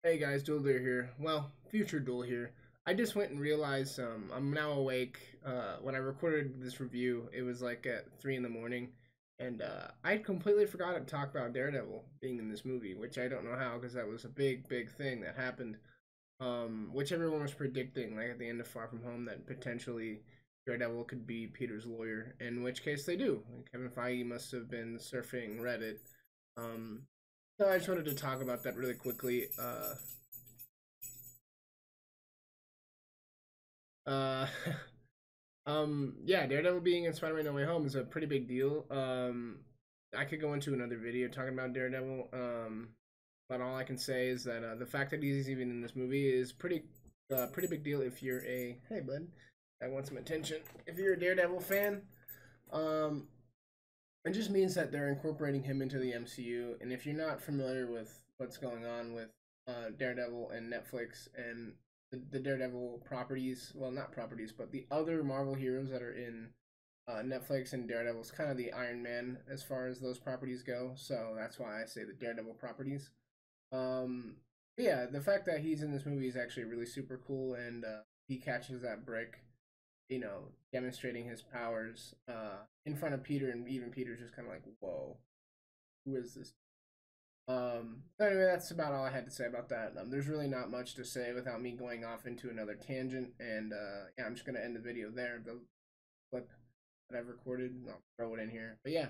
Hey guys, Dueler here. Well, future Duel here. I just went and realized I'm now awake. When I recorded this review, it was like at 3 in the morning, and I completely forgot to talk about Daredevil being in this movie, which I don't know how because that was a big thing that happened. Which everyone was predicting, like at the end of Far From Home, that potentially Daredevil could be Peter's lawyer, in which case they do. Kevin Feige must have been surfing Reddit. Um, so I just wanted to talk about that really quickly. Uh, yeah, Daredevil being in Spider-Man No Way Home is a pretty big deal. I could go into another video talking about Daredevil. But all I can say is that the fact that he's even in this movie is pretty big deal if you're a hey bud, I want some attention. If you're a Daredevil fan, um, it just means that they're incorporating him into the MCU. And if you're not familiar with what's going on with Daredevil and Netflix and the Daredevil properties, well, not properties, but the other Marvel heroes that are in Netflix, and Daredevil's kind of the Iron Man as far as those properties go. So that's why I say the Daredevil properties. Um, yeah, the fact that he's in this movie is actually really super cool, and he catches that brick, demonstrating his powers in front of Peter, and even Peter's just kind of like, "Whoa, who is this?" So anyway, that's about all I had to say about that. There's really not much to say without me going off into another tangent, and yeah, I'm just gonna end the video there. The clip that I've recorded, I'll throw it in here. But yeah,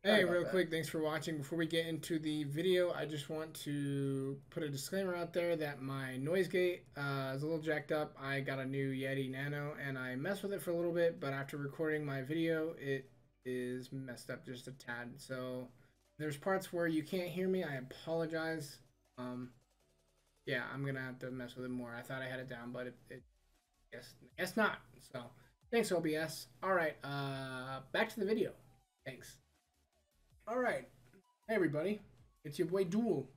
sorry Hey, about real that. quick, thanks for watching. Before we get into the video, I just want to put a disclaimer out there that my noise gate is a little jacked up. I got a new Yeti Nano and I messed with it for a little bit, but after recording my video, it is messed up just a tad. So there's parts where you can't hear me. I apologize. Um, yeah, I'm gonna have to mess with it more. I thought I had it down, but it guess not. So thanks, OBS. All right, back to the video. Thanks. All right. Hey, everybody. It's your boy Duel.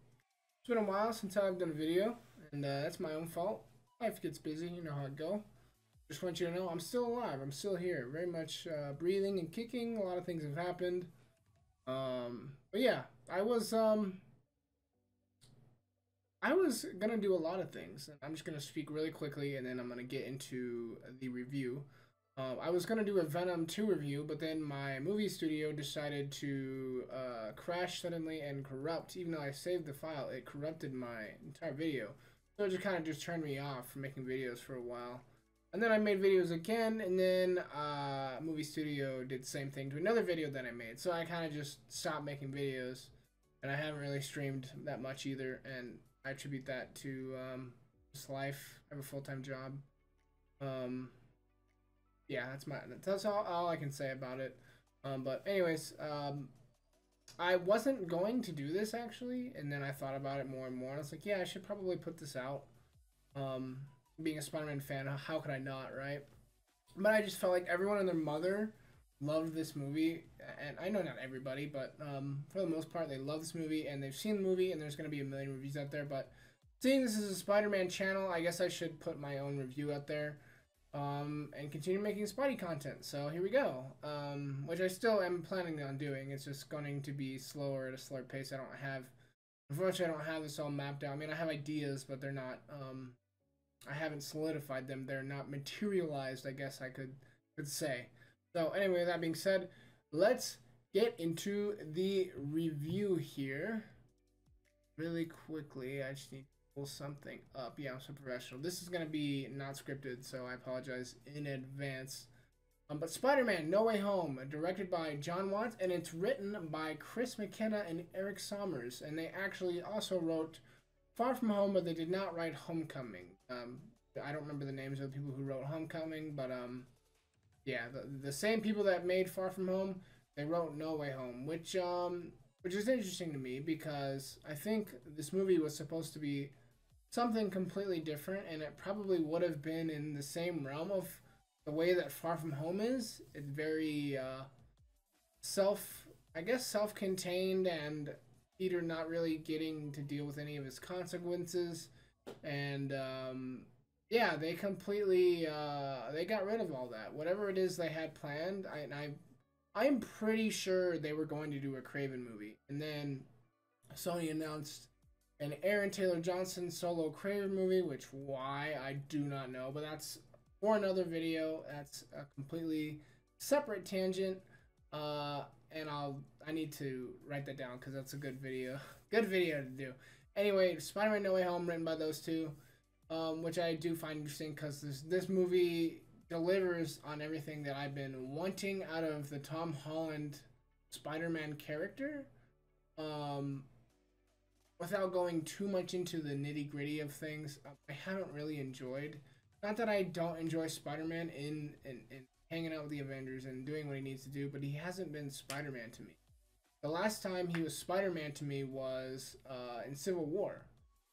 It's been a while since I've done a video, and that's my own fault. Life gets busy, you know how it go. Just want you to know I'm still alive. I'm still here, very much breathing and kicking. A lot of things have happened. But yeah, I was gonna do a lot of things. I'm just gonna speak really quickly, and then I'm gonna get into the review. I was gonna do a Venom 2 review, but then my movie studio decided to crash suddenly and corrupt. Even though I saved the file, it corrupted my entire video. So it just kind of just turned me off from making videos for a while. And then I made videos again, and then movie studio did the same thing to another video that I made. So I kind of just stopped making videos, and I haven't really streamed that much either. And I attribute that to just life. I have a full-time job. Um, yeah, that's all I can say about it. But anyways, I wasn't going to do this actually, and then I thought about it more and more. And I was like, yeah, I should probably put this out. Um, Being a Spider-Man fan, how could I not, right? But I just felt like everyone and their mother loved this movie, and I know not everybody, but for the most part, they love this movie and they've seen the movie, and there's gonna be a million reviews out there. But seeing this is a Spider-Man channel, I guess I should put my own review out there and continue making Spidey content. So here we go, which I still am planning on doing. It's just going to be slower at a slower pace. Unfortunately, I don't have this all mapped out. I mean, I have ideas, but they're not, I haven't solidified them. They're not materialized, I guess I could say. So anyway, that being said, let's get into the review here really quickly. I just need pull something up. Yeah, I'm so professional. This is going to be not scripted, so I apologize in advance. But Spider-Man No Way Home, directed by John Watts, and it's written by Chris McKenna and Eric Sommers. And they actually also wrote Far From Home, but they did not write Homecoming. I don't remember the names of the people who wrote Homecoming, but yeah, the same people that made Far From Home, they wrote No Way Home, which is interesting to me because I think this movie was supposed to be something completely different, and it probably would have been in the same realm of the way that Far From Home is. It's very self-contained, and Peter not really getting to deal with any of his consequences, and yeah, they completely they got rid of all that. Whatever it is they had planned, I'm pretty sure they were going to do a Craven movie, and then Sony announced an Aaron Taylor Johnson solo creator movie, which why I do not know, but that's for another video. That's a completely separate tangent. And I need to write that down because that's a good video. Good video to do. Anyway, Spider-Man No Way Home, written by those two, which I do find interesting because this movie delivers on everything that I've been wanting out of the Tom Holland Spider-Man character. Without going too much into the nitty-gritty of things, I haven't really enjoyed. Not that I don't enjoy Spider-Man in hanging out with the Avengers and doing what he needs to do, but he hasn't been Spider-Man to me. The last time he was Spider-Man to me was in Civil War.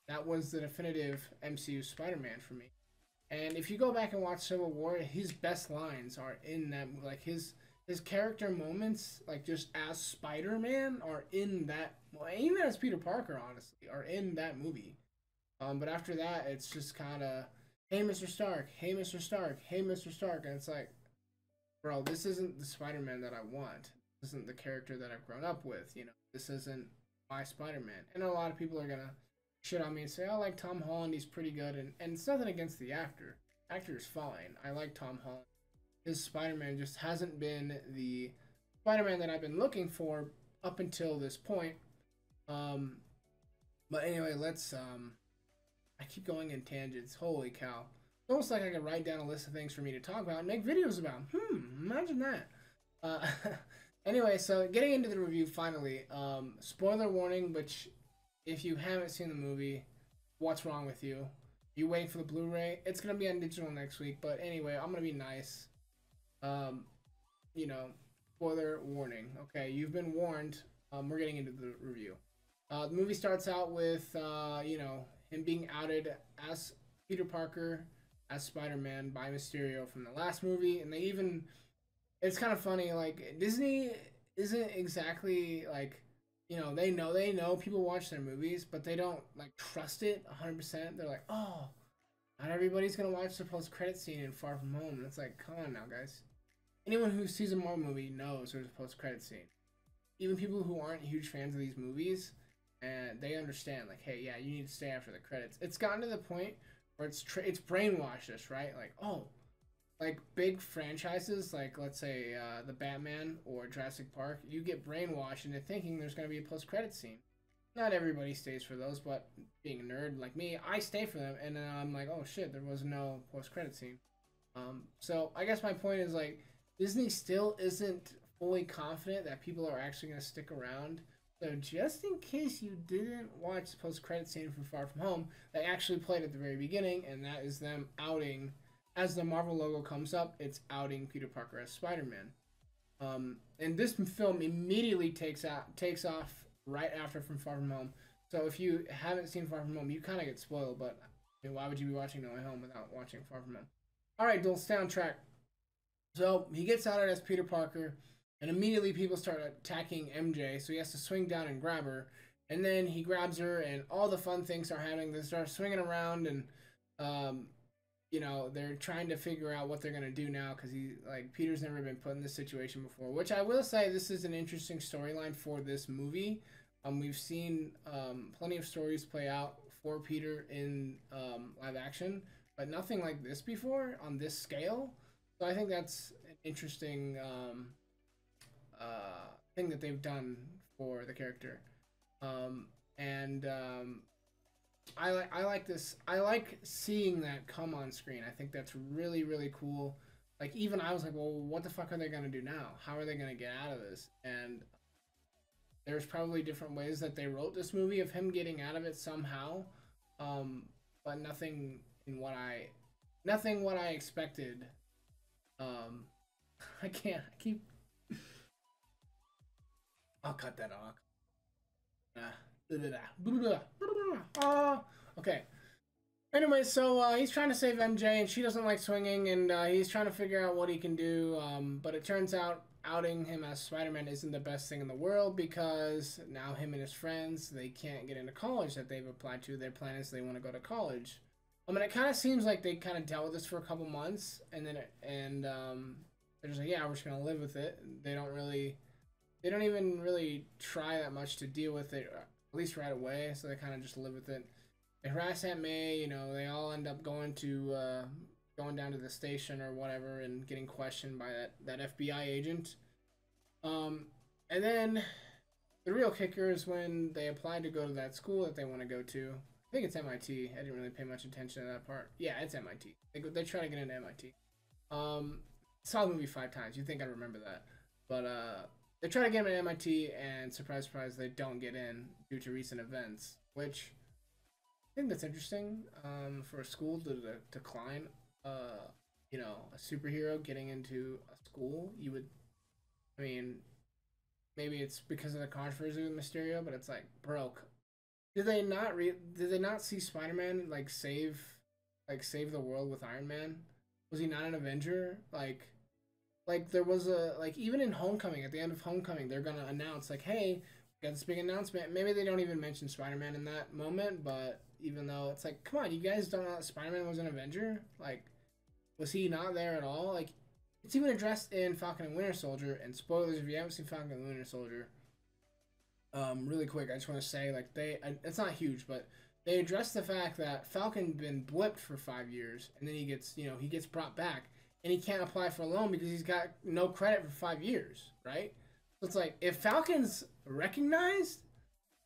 That was the definitive MCU Spider-Man for me. And if you go back and watch Civil War, his best lines are in that, like his character moments, like just as Spider-Man, are in that. Well, even as Peter Parker, honestly, are in that movie. But after that, it's just kind of, hey, Mr. Stark, hey, Mr. Stark, hey, Mr. Stark, and it's like, bro, this isn't the Spider-Man that I want. This isn't the character that I've grown up with. You know, this isn't my Spider-Man. And a lot of people are gonna shit on me and say, I like Tom Holland, he's pretty good, and it's nothing against the actor. Actor is fine. I like Tom Holland. His Spider-Man just hasn't been the Spider-Man that I've been looking for up until this point. But anyway, let's I keep going in tangents. Holy cow. It's almost like I could write down a list of things for me to talk about and make videos about. Imagine that. Anyway, so getting into the review finally. Spoiler warning, which if you haven't seen the movie, what's wrong with you? You waiting for the Blu-ray? It's gonna be on digital next week, but anyway, I'm gonna be nice. You know, spoiler warning. Okay, you've been warned. We're getting into the review. The movie starts out with, you know, him being outed as Peter Parker, as Spider-Man by Mysterio from the last movie, and they even, it's kind of funny, like, Disney isn't exactly, like, you know, they know people watch their movies, but they don't, like, trust it 100%. They're like, oh, not everybody's gonna watch the post-credit scene in Far From Home. And it's like, come on now, guys. Anyone who sees a Marvel movie knows there's a post-credit scene. Even people who aren't huge fans of these movies, and they understand, like, hey, yeah, you need to stay after the credits. It's gotten to the point where it's brainwashed us, right? Like, oh, like big franchises, like let's say the Batman or Jurassic Park, you get brainwashed into thinking there's going to be a post-credit scene. Not everybody stays for those, but being a nerd like me, I stay for them, and then I'm like, oh shit, there was no post-credit scene. So I guess my point is, like, Disney still isn't fully confident that people are actually going to stick around. So just in case you didn't watch the post-credit scene from Far From Home, they actually played at the very beginning, and that is them outing, as the Marvel logo comes up, it's outing Peter Parker as Spider-Man. And this film immediately takes off right after from Far From Home. So if you haven't seen Far From Home, you kind of get spoiled, but I mean, why would you be watching No Way Home without watching Far From Home? Alright, let's stay on track. So he gets outed as Peter Parker, and immediately people start attacking MJ, so he has to swing down and grab her. And then he grabs her, and all the fun things are happening. They start swinging around, and you know, they're trying to figure out what they're gonna do now, because Peter's never been put in this situation before. Which I will say, this is an interesting storyline for this movie. We've seen plenty of stories play out for Peter in live action, but nothing like this before on this scale. So I think that's an interesting thing that they've done for the character. I like this. I like seeing that come on screen. I think that's really, really cool. Like, even I was like, well, what the fuck are they gonna do now? How are they gonna get out of this? And there's probably different ways that they wrote this movie of him getting out of it somehow. But nothing what I expected. I keep. I'll cut that off. Okay. Anyway, so he's trying to save MJ, and she doesn't like swinging, and he's trying to figure out what he can do. But it turns out outing him as Spider-Man isn't the best thing in the world, because now him and his friends, they can't get into college that they've applied to. Their plan is they want to go to college. I mean, it kind of seems like they kind of dealt with this for a couple months, and then they're just like, yeah, we're just gonna live with it. They don't even really try that much to deal with it at least right away. So they kind of just live with it. They harass Aunt May. You know, they all end up going down to the station or whatever and getting questioned by that FBI agent. Um, and then the real kicker is when they apply to go to that school that they want to go to. I think it's MIT. I didn't really pay much attention to that part. Yeah, it's MIT. They try to get into MIT. Saw the movie 5 times. You'd think I'd remember that. But they try to get into MIT, and surprise, surprise, they don't get in due to recent events. Which I think that's interesting for a school to decline. You know, a superhero getting into a school. You would, I mean, maybe it's because of the controversy with Mysterio, but it's like, broke. Did they not see Spider-Man save the world with Iron Man? Was he not an Avenger? Like there was a even in Homecoming, at the end of Homecoming, they're gonna announce like, hey, we got this big announcement. Maybe they don't even mention Spider-Man in that moment, but even though it's like, come on, you guys don't know that Spider-Man was an Avenger? Like, was he not there at all? Like, it's even addressed in Falcon and Winter Soldier. And spoilers if you haven't seen Falcon and Winter Soldier. Really quick, I just want to say, like, it's not huge, but they address the fact that Falcon been blipped for 5 years, and then he gets brought back, and he can't apply for a loan because he's got no credit for 5 years, right? So it's like, if Falcon's recognized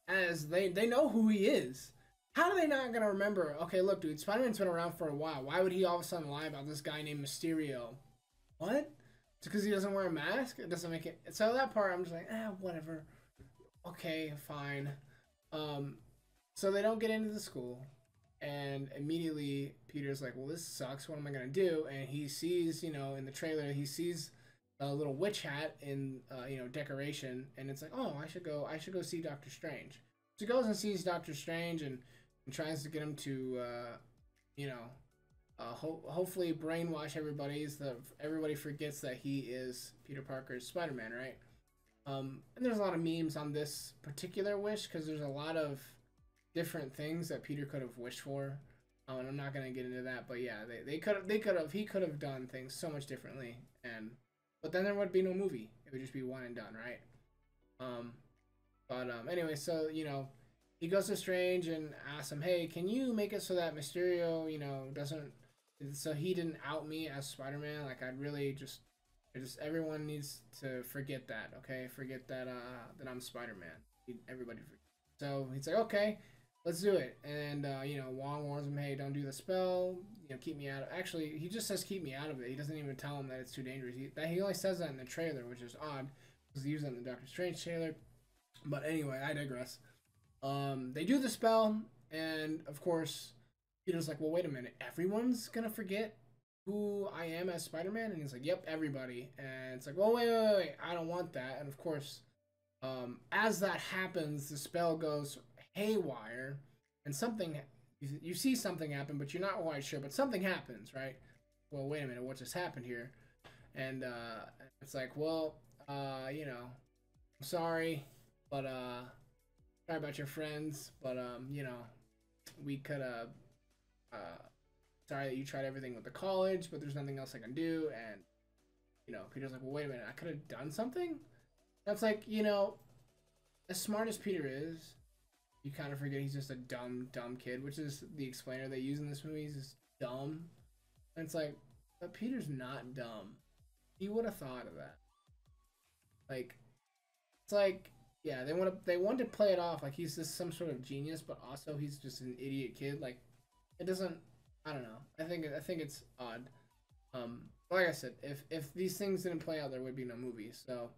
as they know who he is, how are they not gonna remember? Okay, look, dude, Spider-Man's been around for a while. Why would he all of a sudden lie about this guy named Mysterio? What? It's because he doesn't wear a mask? It doesn't make it. So that part, I'm just like, whatever. Okay, fine. So they don't get into the school, and immediately Peter's like, well, this sucks. What am I gonna do? And he sees, in the trailer, he sees a little witch hat in, decoration, and it's like, oh, I should go see Doctor Strange. So he goes and sees Doctor Strange and tries to get him to, hopefully brainwash everybody so that everybody forgets that he is Peter Parker's Spider-Man, right? And there's a lot of memes on this particular wish because there's a lot of different things that Peter could have wished for. And I'm not gonna get into that, but yeah, he could have done things so much differently, but then there would be no movie. It would just be one and done, right? Anyway, so he goes to Strange and asks him, hey, can you make it so that Mysterio, so he didn't out me as Spider-Man? Like, I'd really just everyone needs to forget that, okay? Forget that that I'm Spider-Man. Everybody forget. So he's like, okay, let's do it. And Wong warns him, hey, don't do the spell. Keep me out of. Actually, he just says keep me out of it. He doesn't even tell him that it's too dangerous. He only says that in the trailer, which is odd because he used that in the Doctor Strange trailer. But anyway, I digress. They do the spell, and of course, Peter's like, well, wait a minute, everyone's gonna forget who I am as Spider-Man? And he's like, yep, everybody. And it's like, well, wait, I don't want that. And of course, as that happens, the spell goes haywire, and you see something happen, but you're not quite sure, but something happens, right? Well, wait a minute, what just happened here? And it's like, well, I'm sorry, but sorry about your friends, but we could sorry that you tried everything with the college, but there's nothing else I can do. And Peter's like, well, wait a minute, I could have done something. That's like, as smart as Peter is, you kind of forget he's just a dumb kid, which is the explainer they use in this movie. He's just dumb, and it's like, but Peter's not dumb. He would have thought of that. Like, it's like, yeah, they want to play it off like he's just some sort of genius, but also he's just an idiot kid. Like, it doesn't. I don't know. I think it's odd. Like I said, if these things didn't play out, there would be no movie. So,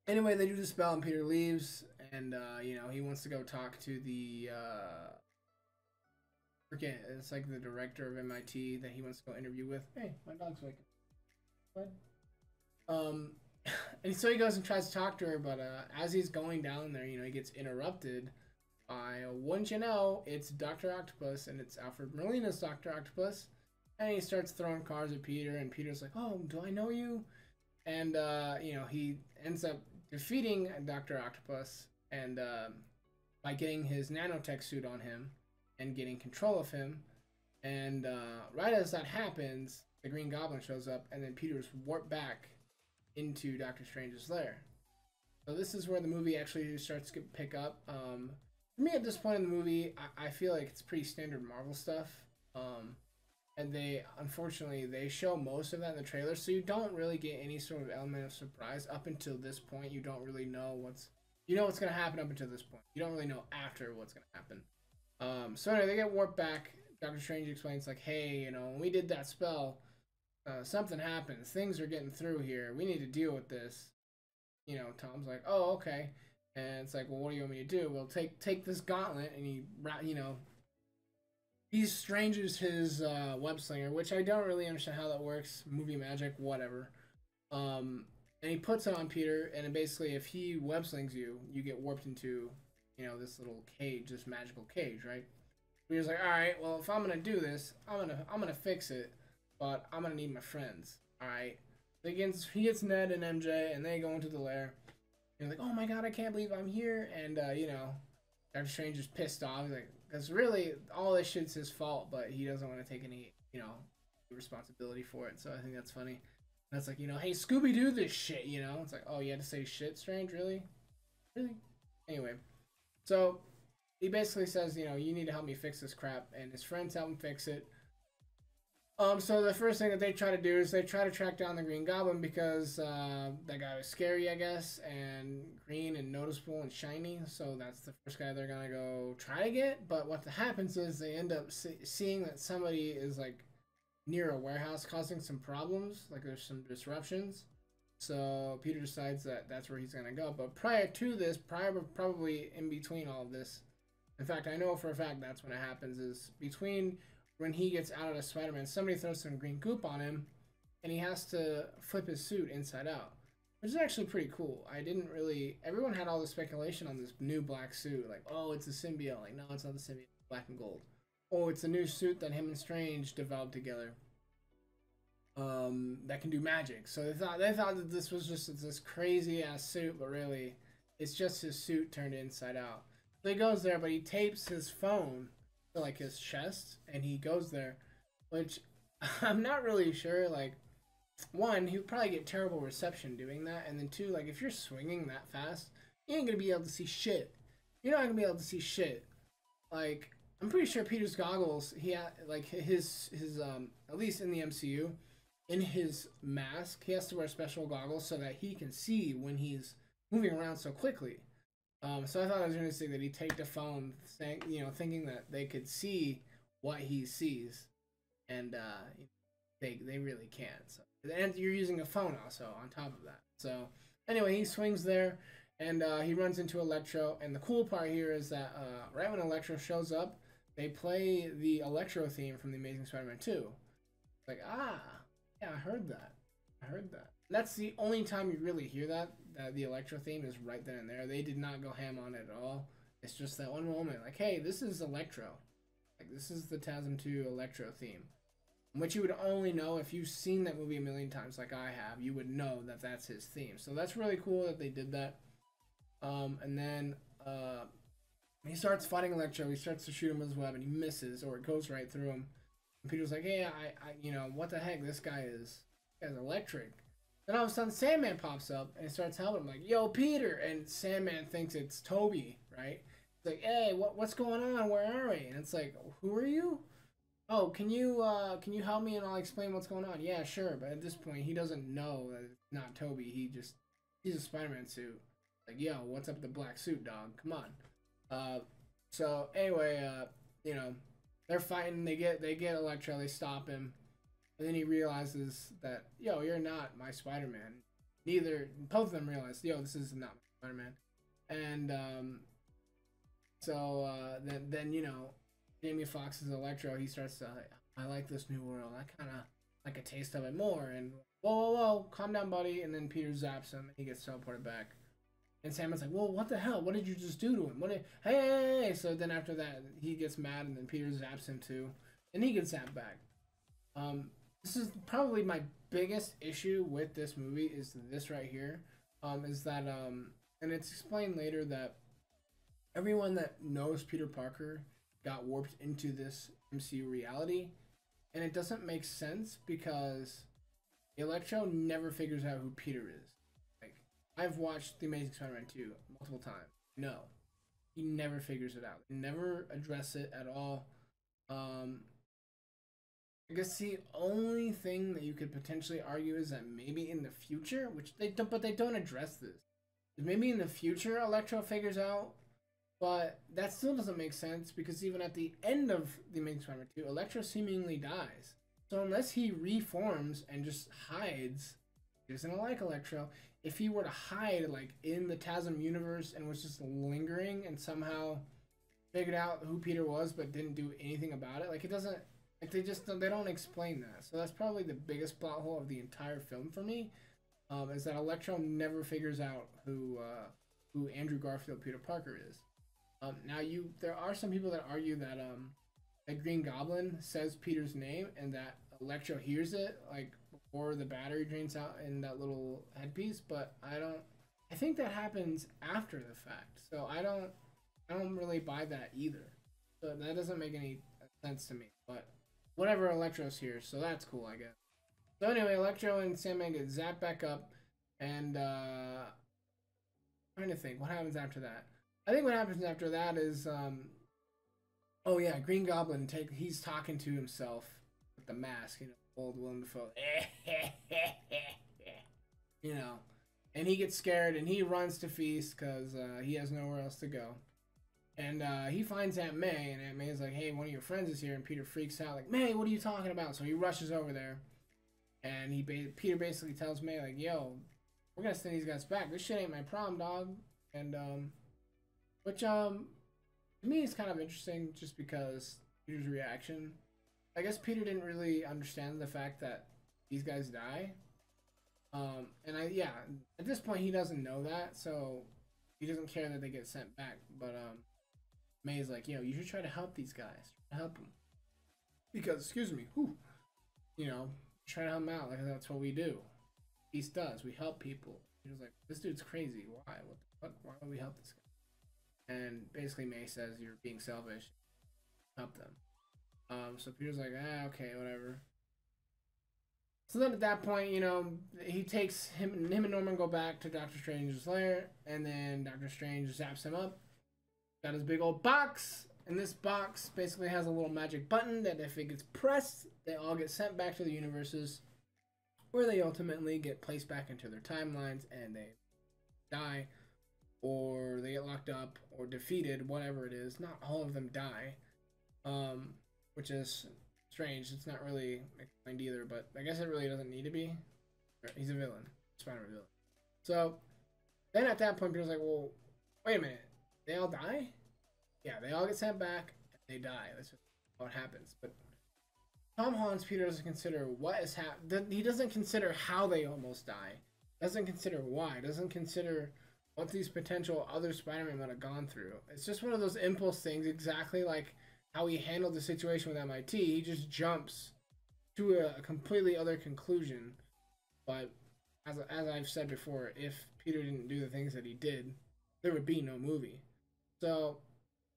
anyway, they do the spell and Peter leaves, and he wants to go talk to the forget, it's like the director of MIT that he wants to go interview with. Hey, my dog's waking. What? And so he goes and tries to talk to her, but as he's going down there, he gets interrupted by, wouldn't you know, it's Dr. Octopus, and it's Alfred Molina's Dr. Octopus, and he starts throwing cards at Peter, and Peter's like, oh, do I know you? And, he ends up defeating Dr. Octopus, and by getting his nanotech suit on him, and getting control of him, and right as that happens, the Green Goblin shows up, and then Peter's warped back into Doctor Strange's lair. So this is where the movie actually starts to pick up. For me, at this point in the movie, I feel like it's pretty standard Marvel stuff. And they, unfortunately, they show most of that in the trailer, so you don't really get any sort of element of surprise up until this point. You don't really know you know what's gonna happen up until this point. You don't really know after what's gonna happen. So anyway, they get warped back. Doctor Strange explains like, hey, you know, when we did that spell, something happens. Things are getting through here. We need to deal with this. You know, Tom's like, oh, okay. And it's like, well, what do you want me to do? Well, take this gauntlet, and you know, he strangers his web slinger, which I don't really understand how that works. Movie magic, whatever. And he puts it on Peter, and basically, if he web slings you, you get warped into, you know, this little cage, this magical cage, right? Peter's like, all right, well, if I'm gonna do this, I'm gonna fix it, but I'm gonna need my friends. All right. He gets Ned and MJ, and they go into the lair. And like, oh my god, I can't believe I'm here. And you know, Doctor Strange is pissed off. He's like, because really, all this shit's his fault, but he doesn't want to take any, you know, responsibility for it. So I think that's funny. And it's like, you know, hey, Scooby Doo this shit, you know? It's like, oh, you had to say shit, Strange? Really? Really? Anyway, so he basically says, you know, you need to help me fix this crap, and his friends help him fix it. So the first thing that they try to do is they try to track down the Green Goblin because that guy was scary, I guess, and green and noticeable and shiny. So that's the first guy they're gonna go try to get. But what happens is they end up seeing that somebody is like near a warehouse causing some problems, like there's some disruptions. So Peter decides that that's where he's gonna go. But prior to this, probably in between all of this, in fact, I know for a fact that's when it happens. Is between when he gets out of Spider-Man, somebody throws some green goop on him, and he has to flip his suit inside out, which is actually pretty cool. I didn't really. Everyone had all the speculation on this new black suit, like, oh, it's a symbiote. Like, no, it's not the symbiote. It's black and gold. Oh, it's a new suit that him and Strange developed together. That can do magic. So they thought that this was just this crazy ass suit, but really, it's just his suit turned inside out. So he goes there, but he tapes his phone to like his chest, and he goes there, which I'm not really sure. Like, one, he would probably get terrible reception doing that, and then two, like if you're swinging that fast, you ain't gonna be able to see shit. You're not gonna be able to see shit. Like, I'm pretty sure Peter's goggles, he had like his at least in the MCU, in his mask, he has to wear special goggles so that he can see when he's moving around so quickly. So I thought it was interesting that he taped a phone, saying, you know, thinking that they could see what he sees, and they really can't. So, and you're using a phone also on top of that. So anyway, he swings there, and he runs into Electro. And the cool part here is that right when Electro shows up, they play the Electro theme from The Amazing Spider-Man 2. Like, yeah, I heard that. That's the only time you really hear that. The Electro theme is right then and there. They did not go ham on it at all. It's just that one moment, like, hey, this is Electro. Like, this is the TASM 2 Electro theme. Which you would only know if you've seen that movie a million times like I have. You would know that that's his theme. So that's really cool that they did that. And then he starts fighting Electro. He starts to shoot him with his web, and he misses, or it goes right through him. And Peter's like, hey, I you know, what the heck? This guy's electric. Then all of a sudden, Sandman pops up and starts helping him, like, yo, Peter! And Sandman thinks it's Toby, right? It's like, hey, what's going on? Where are we? And it's like, who are you? Oh, can you help me and I'll explain what's going on? Yeah, sure. But at this point, he doesn't know that it's not Toby. He's a Spider-Man suit. Like, yo, what's up with the black suit, dog? Come on. So anyway, you know, they're fighting. They get Electro. They stop him. And then he realizes that, yo, you're not my Spider-Man. Both of them realize, yo, this is not my Spider-Man. And so then you know, Jamie Foxx's Electro, he starts to, I like this new world. I kind of like a taste of it more. And whoa, calm down, buddy. And then Peter zaps him, and he gets teleported back. And Sandman's like, well, what the hell? What did you just do to him? Hey! So then after that, he gets mad, and then Peter zaps him too. And he gets zapped back. This is probably my biggest issue with this movie is this right here. Is that, and it's explained later that everyone that knows Peter Parker got warped into this MCU reality. And it doesn't make sense because Electro never figures out who Peter is. Like, I've watched The Amazing Spider-Man 2 multiple times. No, he never figures it out. He never address it at all. Um, I guess the only thing that you could potentially argue is that maybe in the future, which they don't, but they don't address this. Maybe in the future, Electro figures out, but that still doesn't make sense because even at the end of The Amazing Spider-Man 2, Electro seemingly dies. So unless he reforms and just hides, he doesn't like Electro. If he were to hide like in the TASM universe and was just lingering and somehow figured out who Peter was but didn't do anything about it, like it doesn't, like they don't explain that. So that's probably the biggest plot hole of the entire film for me, is that Electro never figures out who Andrew Garfield Peter Parker is. Now there are some people that argue that that Green Goblin says Peter's name and that Electro hears it like before the battery drains out in that little headpiece, but I think that happens after the fact. So I don't really buy that either. So that doesn't make any sense to me. But whatever, Electro's here, so that's cool, I guess. So anyway, Electro and Sandman get zapped back up, and trying to think what happens after that. I think what happens after that is oh yeah, Green Goblin he's talking to himself with the mask, you know, old Willem Dafoe. You know, and he gets scared and he runs to Feast because he has nowhere else to go. And he finds Aunt May, and Aunt May is like, hey, one of your friends is here, and Peter freaks out, like, May, what are you talking about? So he rushes over there, and Peter basically tells May, like, yo, we're gonna send these guys back. This shit ain't my prom, dog. And which to me is kind of interesting, just because Peter's reaction. I guess Peter didn't really understand the fact that these guys die. And at this point he doesn't know that, so he doesn't care that they get sent back. But May's like, you should try to help these guys, help them, because you know, try to help them out, like that's what we do. Peace does. We help people. He was like, this dude's crazy. Why? What the fuck? Why would we help this guy? And basically May says you're being selfish. Help them. So Peter's like, okay, whatever. So then at that point, you know, he takes him and Norman go back to Doctor Strange's lair, and then Doctor Strange zaps him up. Got his big old box, and this box basically has a little magic button that if it gets pressed, they all get sent back to the universes, where they ultimately get placed back into their timelines and they die, or they get locked up or defeated, whatever it is. Not all of them die, which is strange. It's not really explained either, but I guess it really doesn't need to be. He's a villain, Spider-Man villain. So then at that point, Peter's like, well, wait a minute. They all die? Yeah, they all get sent back and they die. That's just what happens. But Tom Holland's Peter doesn't consider what is happening. He doesn't consider how they almost die. Doesn't consider why. Doesn't consider what these potential other Spider-Man might have gone through. It's just one of those impulse things, exactly like how he handled the situation with MIT. He just jumps to a completely other conclusion. But as I've said before, if Peter didn't do the things that he did, there would be no movie. So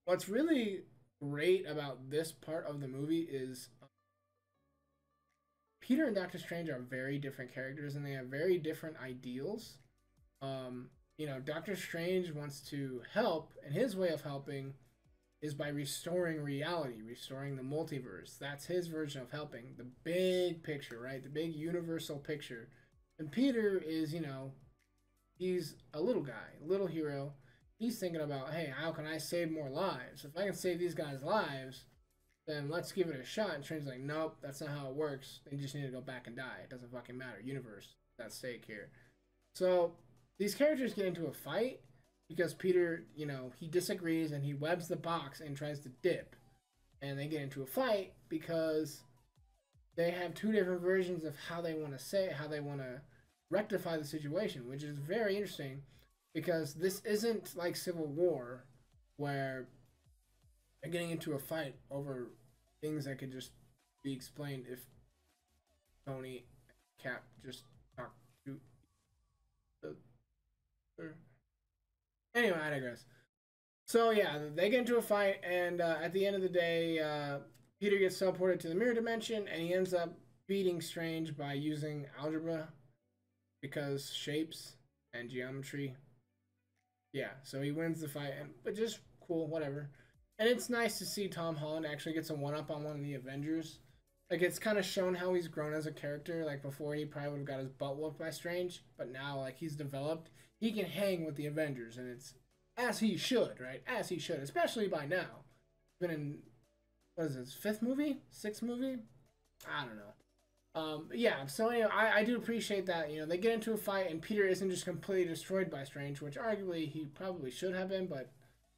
what's really great about this part of the movie is Peter and Doctor Strange are very different characters, and they have very different ideals. You know, Doctor Strange wants to help, and his way of helping is by restoring reality, restoring the multiverse. That's his version of helping. The big picture, right? The big universal picture. And Peter is, you know, he's a little guy, a little hero. He's thinking about, hey, how can I save more lives? If I can save these guys' lives, then let's give it a shot. And Strange's like, nope, that's not how it works. They just need to go back and die. It doesn't fucking matter. Universe, that's at stake here. So these characters get into a fight because Peter, you know, he disagrees and he webs the box and tries to dip. And they get into a fight because they have two different versions of how they want to rectify the situation, which is very interesting. Because this isn't like Civil War, where they're getting into a fight over things that could just be explained if Tony and Cap just talk to Anyway, I digress. So yeah, they get into a fight, and at the end of the day, Peter gets teleported to the mirror dimension, and he ends up beating Strange by using algebra, because shapes. and geometry. Yeah, so he wins the fight, but just cool, whatever. And it's nice to see Tom Holland actually gets a one up on one of the Avengers. Like it's kind of shown how he's grown as a character. Like before, he probably would have got his butt whooped by Strange, but now like he's developed, he can hang with the Avengers, and it's as he should, right? As he should, especially by now. Been in what is this, fifth movie, sixth movie? I don't know. Yeah, so anyway, I do appreciate that. They get into a fight and Peter isn't just completely destroyed by Strange, which arguably he probably should have been, but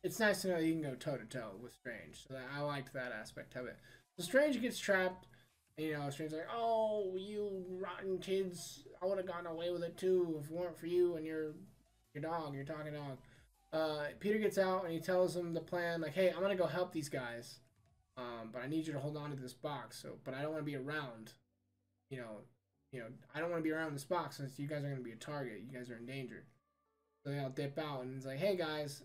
it's nice to know that you can go toe to toe with Strange. So I liked that aspect of it. So Strange gets trapped. Strange's like, "Oh, you rotten kids! I would have gotten away with it too if it weren't for you and your dog, your talking dog." Peter gets out and he tells him the plan. Like, "Hey, I'm gonna go help these guys, but I need you to hold on to this box. But I don't want to be around." I don't want to be around this box since you guys are going to be a target. You guys are in danger. So they all dip out, and it's like, hey guys,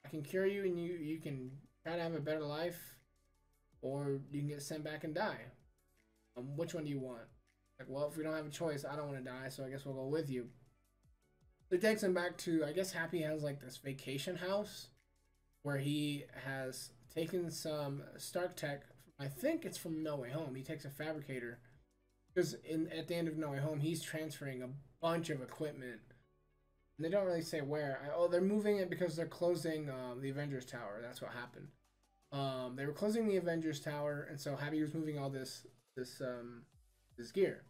I can cure you, and you can try to have a better life, or you can get sent back and die. Which one do you want? Like, well, if we don't have a choice, I don't want to die, so I guess we'll go with you. So it takes him back to, I guess Happy has like this vacation house where he has taken some Stark tech. I think it's from No Way Home. He takes a fabricator. Because at the end of No Way Home, he's transferring a bunch of equipment. And they don't really say where. They're moving it because they're closing the Avengers Tower. That's what happened. They were closing the Avengers Tower, and so Happy was moving all this gear.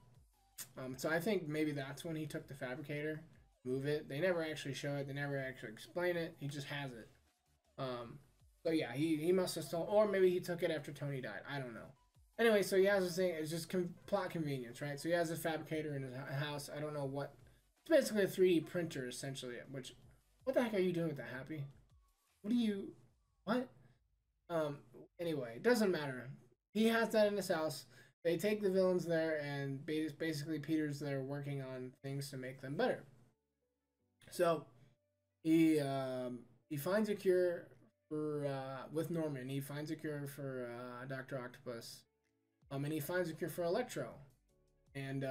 So I think maybe that's when he took the fabricator, move it. They never actually show it. They never actually explain it. He just has it. So yeah, he must have stolen, or maybe he took it after Tony died. I don't know. Anyway, so he has this thing. It's just plot convenience, right? So he has a fabricator in his house. I don't know what. It's basically a 3D printer, essentially. Which, what the heck are you doing with that, Happy? What? Anyway, it doesn't matter. He has that in his house. They take the villains there, and basically Peter's there working on things to make them better. So he finds a cure for with Norman. He finds a cure for Dr. Octopus. And he finds a cure for Electro. And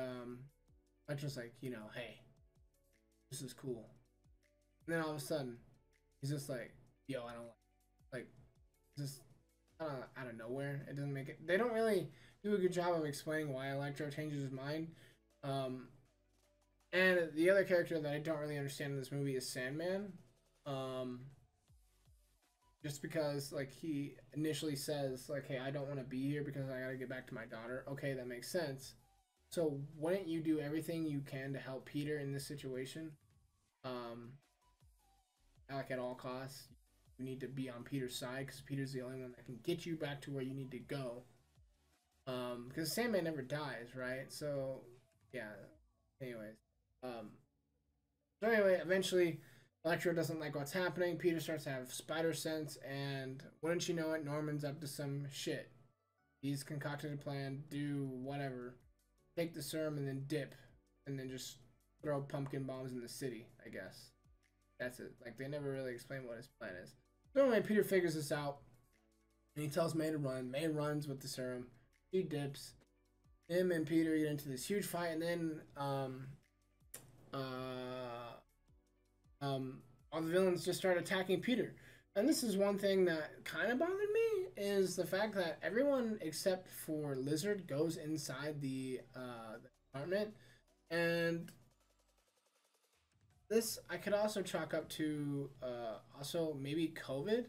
Electro's like, hey, this is cool. And then all of a sudden, he's just like, yo, I don't like just out of nowhere. It doesn't make it. They don't really do a good job of explaining why Electro changes his mind. And the other character that I don't really understand in this movie is Sandman. Just because, like, he initially says, like, hey, I don't want to be here because I gotta get back to my daughter. Okay, that makes sense. So, wouldn't you do everything you can to help Peter in this situation? Like, at all costs. You need to be on Peter's side because Peter's the only one that can get you back to where you need to go. Because Sandman never dies, right? So, yeah. Anyways. So anyway, eventually Electro doesn't like what's happening. Peter starts to have spider sense, and wouldn't you know it, Norman's up to some shit. He's concocted a plan, do whatever, take the serum and then dip, and then just throw pumpkin bombs in the city, I guess. That's it. Like, they never really explain what his plan is. So anyway, Peter figures this out, and he tells May to run. May runs with the serum. He dips. Him and Peter get into this huge fight, and then all the villains just start attacking Peter. And this is one thing that kind of bothered me, is the fact that everyone except for Lizard goes inside the apartment. And this I could also chalk up to also maybe COVID,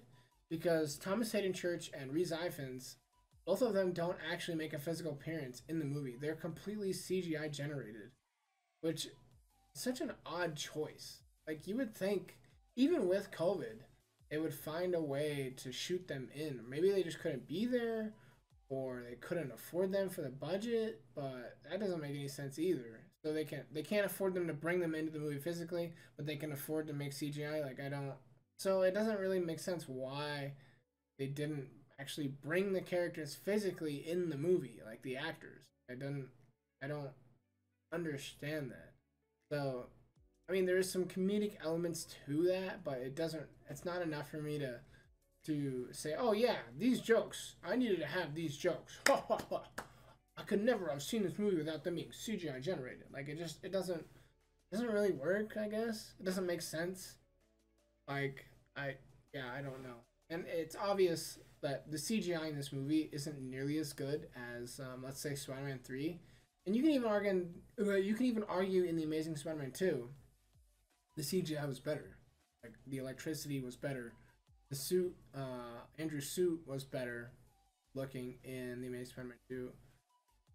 because Thomas Hayden Church and Rhys Ifans, both of them don't actually make a physical appearance in the movie. They're completely CGI generated, which is such an odd choice. Like, you would think, even with COVID, they would find a way to shoot them in. Maybe they just couldn't be there, or they couldn't afford them for the budget, but that doesn't make any sense either. So they can't afford them to bring them into the movie physically, but they can afford to make CGI. Like, so it doesn't really make sense why they didn't actually bring the characters physically in the movie, like the actors. I don't understand that. So, I mean, there is some comedic elements to that, but it's not enough for me to say, oh yeah, these jokes, I needed to have these jokes. I could never have seen this movie without them being CGI generated. Like, it doesn't doesn't really work. I guess it doesn't make sense. Like I yeah, I don't know. And it's obvious that the CGI in this movie isn't nearly as good as let's say Spider-Man 3. And you can even argue in the Amazing Spider-Man 2, the CGI was better. Like the electricity was better. The suit, Andrew's suit was better looking in the Amazing Spider-Man 2.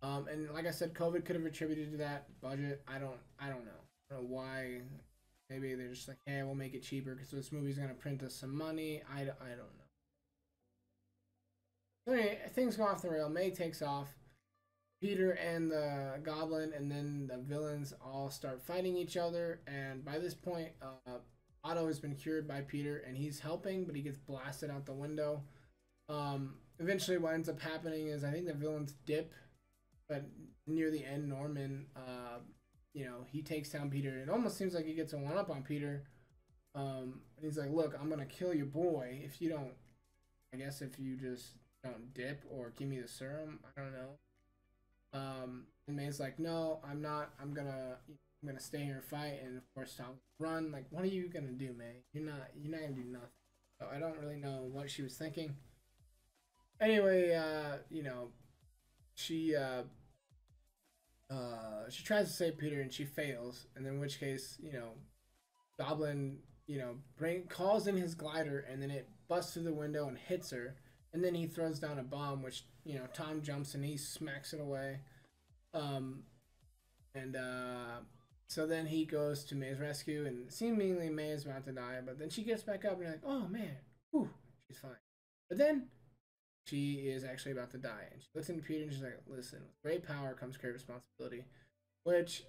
And like I said, COVID could have attributed to that budget. I don't know. I don't know why. Maybe they're just like, hey, we'll make it cheaper because this movie's gonna print us some money. I don't know. So anyway, things go off the rail. May takes off. Peter and the Goblin, and then the villains all start fighting each other. And by this point, Otto has been cured by Peter, and he's helping, but he gets blasted out the window. Eventually, what ends up happening is I think the villains dip, but near the end, Norman, he takes down Peter. It almost seems like he gets a one-up on Peter. And he's like, "Look, I'm gonna kill your boy if you don't. I guess if you just don't dip or give me the serum. I don't know." And May's like, "No, I'm not. I'm gonna stay here and fight." And of course, Tom, run. Like, what are you gonna do, May? You're not gonna do nothing. So I don't really know what she was thinking. Anyway, she she tries to save Peter and she fails, and in which case, Goblin, calls in his glider, and then it busts through the window and hits her, and then he throws down a bomb, which Tom jumps and he smacks it away, and so then he goes to May's rescue, and seemingly May is about to die, but then she gets back up and you're like, oh man, whew, she's fine, but then she is actually about to die, and she looks into Peter and she's like, listen, with great power comes great responsibility, which,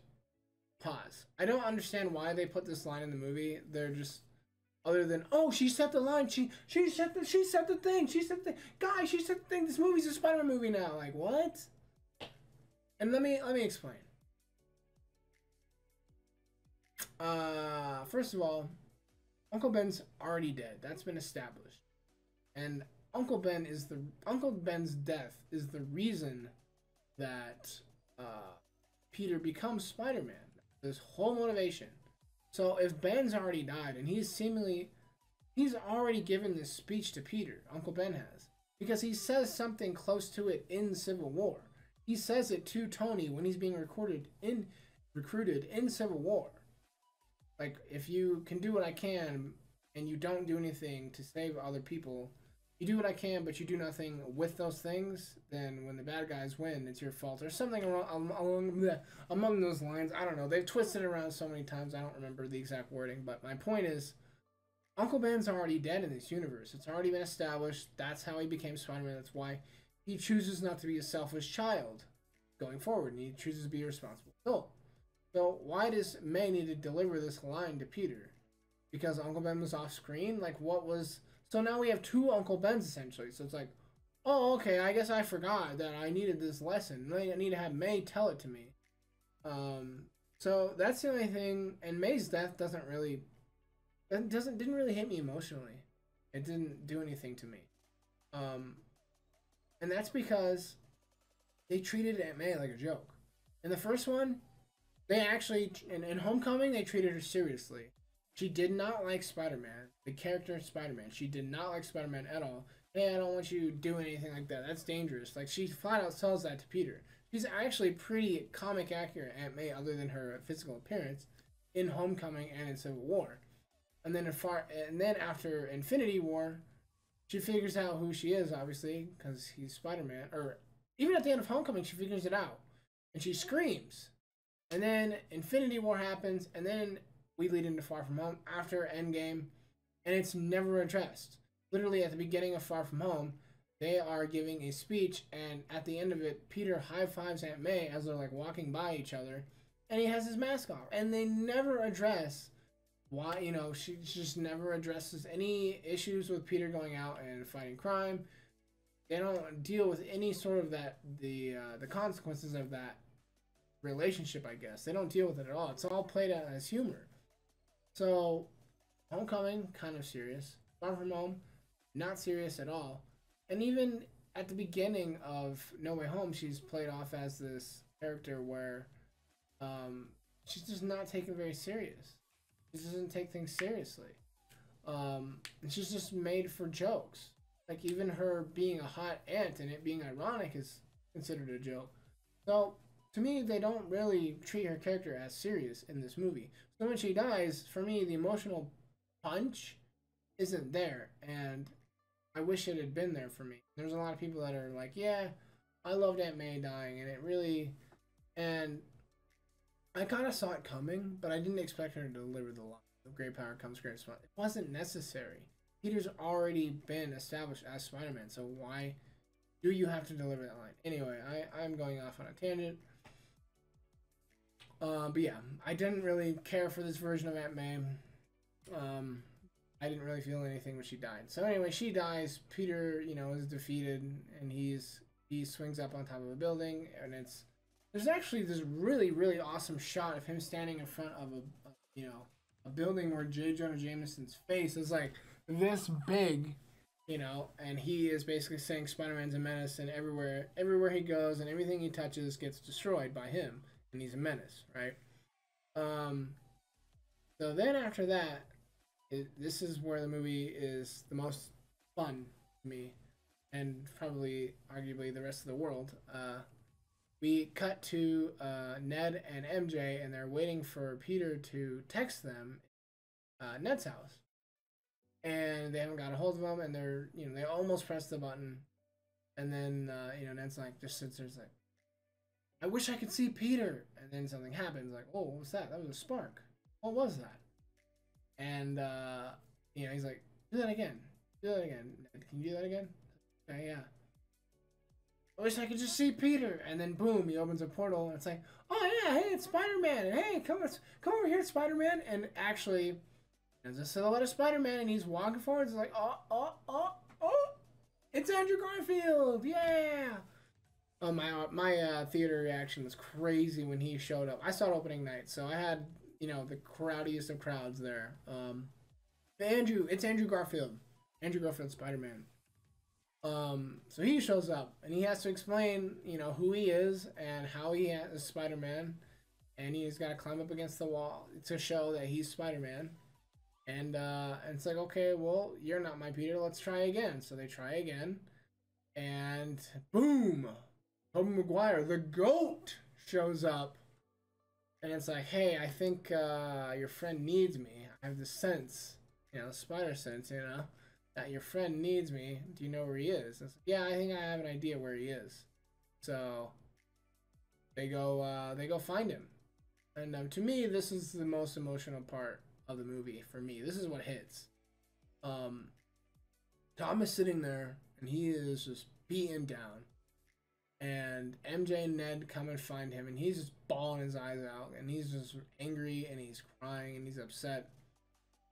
pause. I don't understand why they put this line in the movie. They're just, other than, oh, she set the line, she set the thing, guys, she set the thing, this movie's a Spider-Man movie now. Like, what? And let me explain. First of all, Uncle Ben's already dead. That's been established. And Uncle Ben's death is the reason that Peter becomes Spider-Man. This whole motivation. So if Ben's already died, and he's already given this speech to Peter, Uncle Ben has, because he says something close to it in Civil War. He says it to Tony when he's being recruited in Civil War. Like, if you can do what I can, and you don't do anything to save other people, you do what I can, but you do nothing with those things, then when the bad guys win, it's your fault. Or something among those lines. I don't know. They've twisted it around so many times, I don't remember the exact wording. But my point is, Uncle Ben's already dead in this universe. It's already been established. That's how he became Spider-Man. That's why he chooses not to be a selfish child going forward. And he chooses to be a responsible adult. So why does May need to deliver this line to Peter? Because Uncle Ben was off screen? Like, what was... So now we have two Uncle Bens, essentially. So it's like, oh, okay, I guess I forgot that I needed this lesson. I need to have May tell it to me. So that's the only thing. And May's death didn't really hit me emotionally. It didn't do anything to me. And that's because they treated Aunt May like a joke. In the first one, they actually, in Homecoming, they treated her seriously. She did not like Spider-Man, the character Spider-Man. She did not like Spider-Man at all. Hey, I don't want you to do anything like that. That's dangerous. Like, she flat out tells that to Peter. She's actually pretty comic accurate, Aunt May, other than her physical appearance, in Homecoming and in Civil War. And then after Infinity War, she figures out who she is, obviously, because he's Spider-Man. Or even at the end of Homecoming, she figures it out. And she screams. And then Infinity War happens, and then we lead into Far From Home after Endgame, and it's never addressed. Literally at the beginning of Far From Home, they are giving a speech, and at the end of it, Peter high-fives Aunt May as they're like walking by each other, and he has his mask off. And they never address why, she just never addresses any issues with Peter going out and fighting crime. They don't deal with any sort of the consequences of that relationship, I guess. They don't deal with it at all. It's all played out as humor. So, Homecoming, kind of serious. Far From Home, not serious at all. And even at the beginning of No Way Home, she's played off as this character where she's just not taken very serious. She doesn't take things seriously. And she's just made for jokes. Like even her being a hot aunt and it being ironic is considered a joke. So to me, they don't really treat her character as serious in this movie. So when she dies, for me, the emotional punch isn't there, and I wish it had been there for me. There's a lot of people that are like, yeah, I loved Aunt May dying, and it really, and I kind of saw it coming, but I didn't expect her to deliver the line of "Great power comes great responsibility." It wasn't necessary. Peter's already been established as Spider-Man, so why do you have to deliver that line? Anyway, I'm going off on a tangent. But yeah, I didn't really care for this version of Aunt May. I didn't really feel anything when she died. So anyway, she dies. Peter, is defeated, and he swings up on top of a building, and there's actually this really really awesome shot of him standing in front of a building where J. Jonah Jameson's face is like this big, and he is basically saying Spider-Man's a menace, and everywhere he goes and everything he touches gets destroyed by him, and he's a menace, right? So then after that, this is where the movie is the most fun to me, and probably arguably the rest of the world. We cut to Ned and MJ, and they're waiting for Peter to text them Ned's house, and they haven't got a hold of him, and they almost pressed the button, and then Ned's like just sits there, like, I wish I could see Peter, and then something happens, like, oh, what was that? That was a spark. What was that? And he's like, do that again. Do that again. Can you do that again? Okay, yeah. I wish I could just see Peter. And then boom, he opens a portal, and it's like, oh yeah, hey, it's Spider-Man. And hey, come over here, Spider-Man. And actually, there's a silhouette of Spider-Man, and he's walking forward. It's like, oh, it's Andrew Garfield. Yeah. Oh, my theater reaction was crazy when he showed up. I saw it opening night, so I had the crowdiest of crowds there. It's Andrew Garfield. Andrew Garfield, Spider-Man. So he shows up, and he has to explain, who he is and how he is Spider-Man, and he's got to climb up against the wall to show that he's Spider-Man. And it's like, okay, well, you're not my Peter. Let's try again. So they try again, and boom, Tobey Maguire, the GOAT, shows up. And it's like, hey, I think your friend needs me. I have the sense, spider sense, that your friend needs me. Do you know where he is? Like, yeah, I think I have an idea where he is. So they go find him. And to me, this is the most emotional part of the movie for me. This is what hits. Tom is sitting there, and he is just beaten down. And MJ and Ned come and find him, and he's just bawling his eyes out, and he's just angry, and he's crying, and he's upset.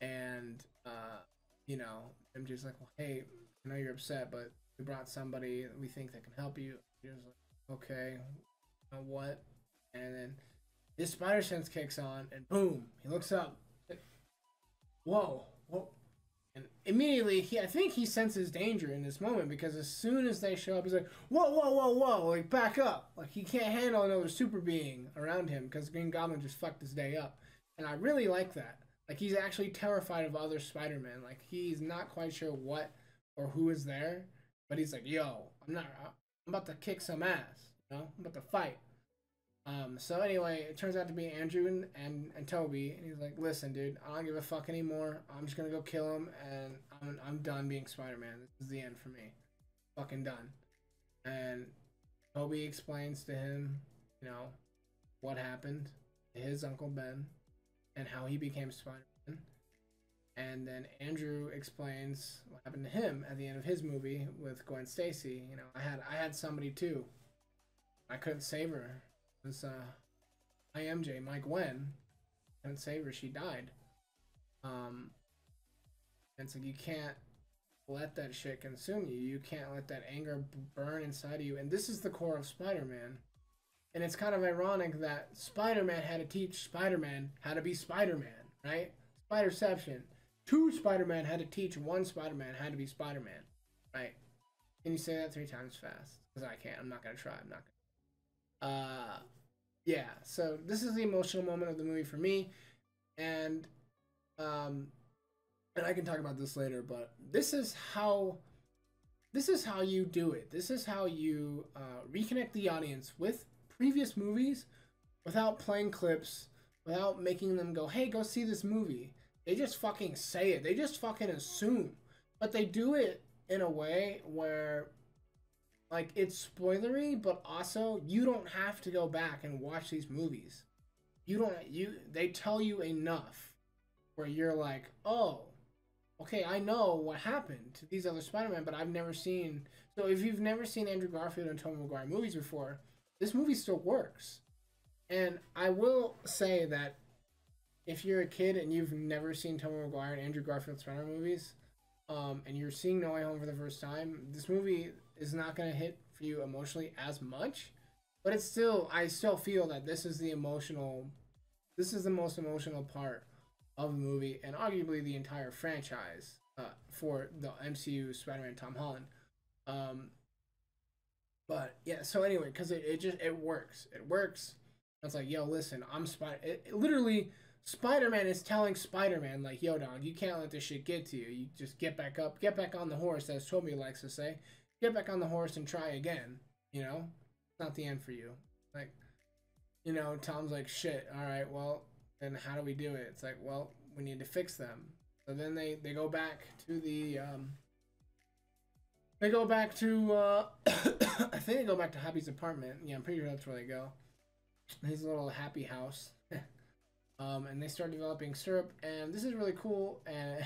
And MJ's like, well, hey, I know you're upset, but we brought somebody that we think that can help you. He's like, okay, what? And then his spider sense kicks on, and boom, he looks up. Whoa. And immediately, I think he senses danger in this moment, because as soon as they show up, he's like, whoa, like, back up. Like, he can't handle another super being around him, because Green Goblin just fucked his day up. And I really like that. Like, he's actually terrified of other Spider-Man. Like, he's not quite sure what or who is there, but he's like, yo, I'm about to kick some ass, I'm about to fight. So anyway, it turns out to be Andrew and Toby, and he's like, listen, dude, I don't give a fuck anymore. I'm just gonna go kill him, and I'm done being Spider-Man. This is the end for me. Fucking done. And Toby explains to him, what happened to his Uncle Ben and how he became Spider-Man. And then Andrew explains what happened to him at the end of his movie with Gwen Stacy. I had somebody too. I couldn't save her. Was my MJ, my Gwen, couldn't save her. She died. And it's like, you can't let that shit consume you. You can't let that anger burn inside of you. And this is the core of Spider-Man. And it's kind of ironic that Spider-Man had to teach Spider-Man how to be Spider-Man, right? Spiderception. Two Spider-Man had to teach one Spider-Man how to be Spider-Man, right? Can you say that 3 times fast? Because I can't. I'm not gonna try. I'm not gonna. yeah, so this is the emotional moment of the movie for me, and um, and I can talk about this later, but this is how you do it. This is how you reconnect the audience with previous movies without playing clips, without making them go, "Hey, go see this movie." They just fucking say it. They just fucking assume, but they do it in a way where like it's spoilery, but also you don't have to go back and watch these movies. You don't you They tell you enough where you're like, "Oh, okay, I know what happened to these other Spider-Man, but I've never seen." So if you've never seen Andrew Garfield and Tobey Maguire movies before, this movie still works. And I will say that if you're a kid and you've never seen Tobey Maguire and Andrew Garfield Spider-Man movies, and you're seeing No Way Home for the first time, this movie is not going to hit for you emotionally as much. But it's still, I still feel that this is the most emotional part of the movie, and arguably the entire franchise for the MCU Spider-Man Tom Holland. Um, but yeah, so anyway, because it works. It works. It's like, yo, listen, I'm Spider. Literally, Spider-Man is telling Spider-Man, like, yo, dog, you can't let this shit get to you. You just get back up, get back on the horse, as Toby likes to say. Get back on the horse and try again. You know, it's not the end for you. Like, Tom's like, shit. All right, well, then how do we do it? It's like, well, we need to fix them. So then they go back to the they go back to I think they go back to Happy's apartment. Yeah, I'm pretty sure that's where they go. His little happy house. And they start developing syrup, and this is really cool. And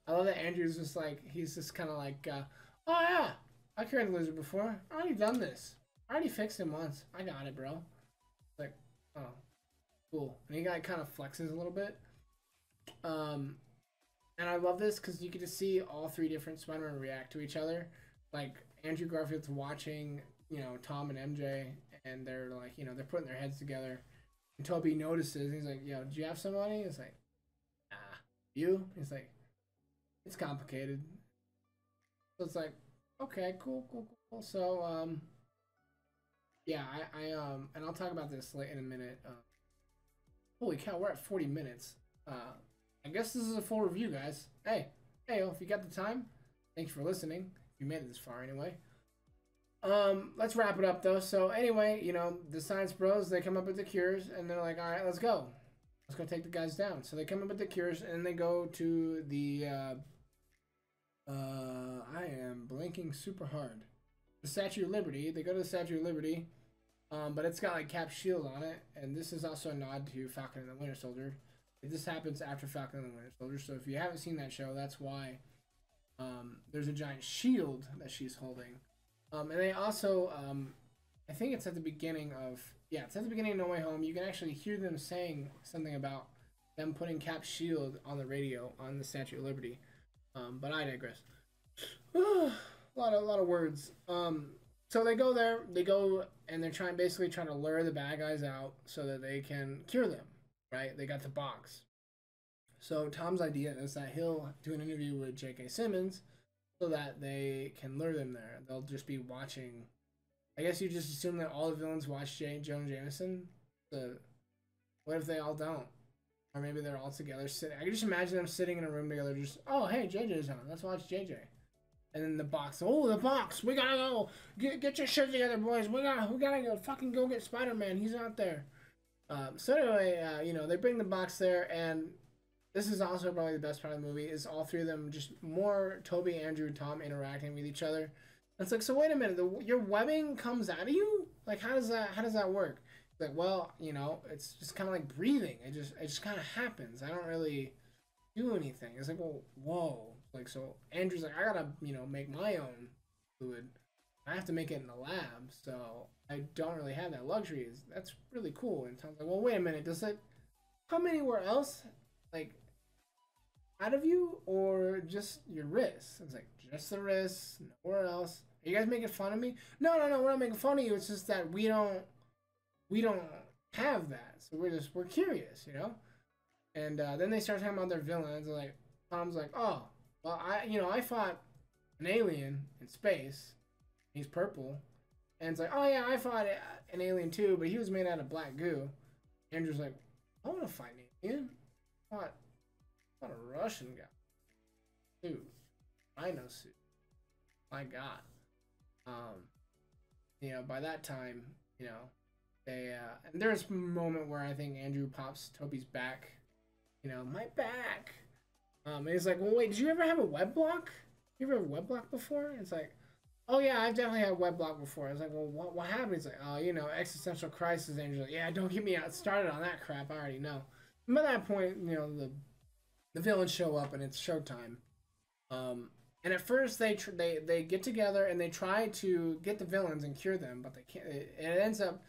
I love that Andrew's just like, he's just kind of like, oh yeah, I cured the lizard before. I already done this. I already fixed him once. I got it, bro. It's like, oh, cool. And he kind of flexes a little bit. And I love this because you get to see all three different Spider-Man react to each other. Like Andrew Garfield's watching, Tom and MJ, and they're like, they're putting their heads together. And Toby notices. He's like, "Yo, do you have somebody?" He's like, "Ah, you." He's like, "It's complicated." So it's like, okay, cool, cool, cool. So yeah, and I'll talk about this late in a minute. Holy cow, we're at 40 minutes. I guess this is a full review, guys. Hey, if you got the time, thanks for listening. If you made it this far, anyway. Let's wrap it up though. So anyway, the science bros, they come up with the cures, and they're like, all right, let's go take the guys down. So they come up with the cures, and they go to the I am blinking super hard. The Statue of Liberty. They go to the Statue of Liberty, but it's got like Cap's shield on it, and this is also a nod to Falcon and the Winter Soldier. This happens after Falcon and the Winter Soldier, so if you haven't seen that show, that's why there's a giant shield that she's holding. And they also, I think it's at the beginning of, it's at the beginning of No Way Home. You can actually hear them saying something about them putting Cap's shield on the radio on the Statue of Liberty. But I digress. a lot of words. So they go there, and they're basically trying to lure the bad guys out so that they can cure them, right? They got the box. So Tom's idea is that he'll do an interview with J.K. Simmons so that they can lure them there. They'll just be watching. I guess you just assume that all the villains watch Jonah Jameson. What if they all don't? Or maybe they're all together sitting. I can just imagine them sitting in a room together, just, oh, hey, JJ's on. Let's watch JJ. And then the box. Oh, the box. We gotta go. Get your shit together, boys. We gotta go. Fucking go get Spider-Man. He's out there. So anyway, they bring the box there, and this is also probably the best part of the movie, is all three of them, just more Toby, Andrew, Tom interacting with each other. And it's like, so wait a minute, your webbing comes out of you? Like, how does that work? It's like, well, it's just kind of like breathing. It just kind of happens. I don't really do anything. It's like, well, whoa. Like, so Andrew's like, I gotta, make my own fluid. I have to make it in the lab, so I don't really have that luxury. That's really cool. And Tom's like, well, wait a minute, does it come anywhere else? Like, out of you, or just your wrists? It's like, just the wrists, nowhere else. Are you guys making fun of me? No, we're not making fun of you. It's just that we don't have that, so we're curious, And then they start talking about their villains. And like, Tom's like, oh, well, I fought an alien in space. He's purple, And it's like, oh yeah, I fought an alien too, but he was made out of black goo. Andrew's like, I want to fight an alien. Not a Russian guy. Dude, rhino suit. My God. By that time, they and there's a moment where I think Andrew pops Toby's back. My back. And he's like, well, wait, did you ever have a web block? You ever have a web block before? And it's like, oh yeah, I've definitely had a web block before. I was like, well, what happened? He's like, oh, existential crisis. And Andrew's like, yeah, don't get me started on that crap. I already know. And by that point, the villains show up and it's showtime. And at first they get together and they try to get the villains and cure them, but they can't. It ends up,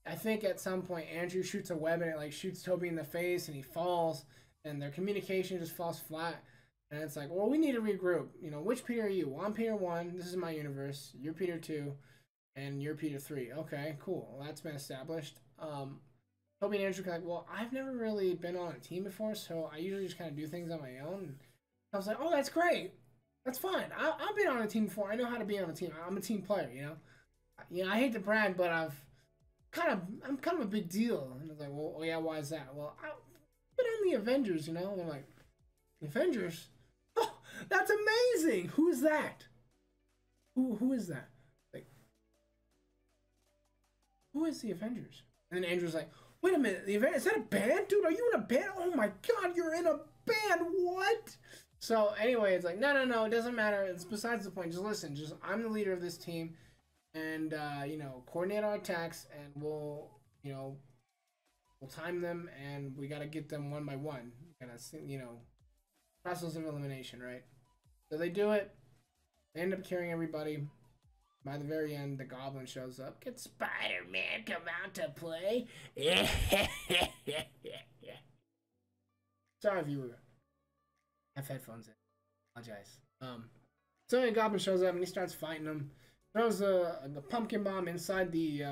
I think at some point Andrew shoots a web and it like shoots Toby in the face and he falls and their communication just falls flat. And it's like, well, we need to regroup. Which Peter are you? Well, I'm Peter 1. This is my universe. You're Peter 2, and you're Peter 3. Okay, cool. Well, that's been established. Toby and Andrew are like, well, I've never really been on a team before, so I usually just kind of do things on my own. I was like, oh, that's great. That's fine. I've been on a team before. I know how to be on a team. I'm a team player, I hate to brag, but I'm kind of a big deal. And I was like, well, oh yeah, why is that? Well, I've been on the Avengers, And they're like, the Avengers? Oh, that's amazing. Who is that? Who is that? Like, who is the Avengers? And then Andrew's like, wait a minute, the Avengers, is that a band? Dude, are you in a band? Oh my God, you're in a band. What? So anyway, it's like, no, it doesn't matter. It's besides the point. Just listen. I'm the leader of this team, and coordinate our attacks, and we'll time them, and we gotta get them one by one. Process of elimination, right? So they do it. They end up killing everybody. By the very end, the Goblin shows up. Can Spider-Man come out to play? Sorry if you have headphones in. Apologize. So anyway, Goblin shows up and he starts fighting them. Throws the pumpkin bomb inside the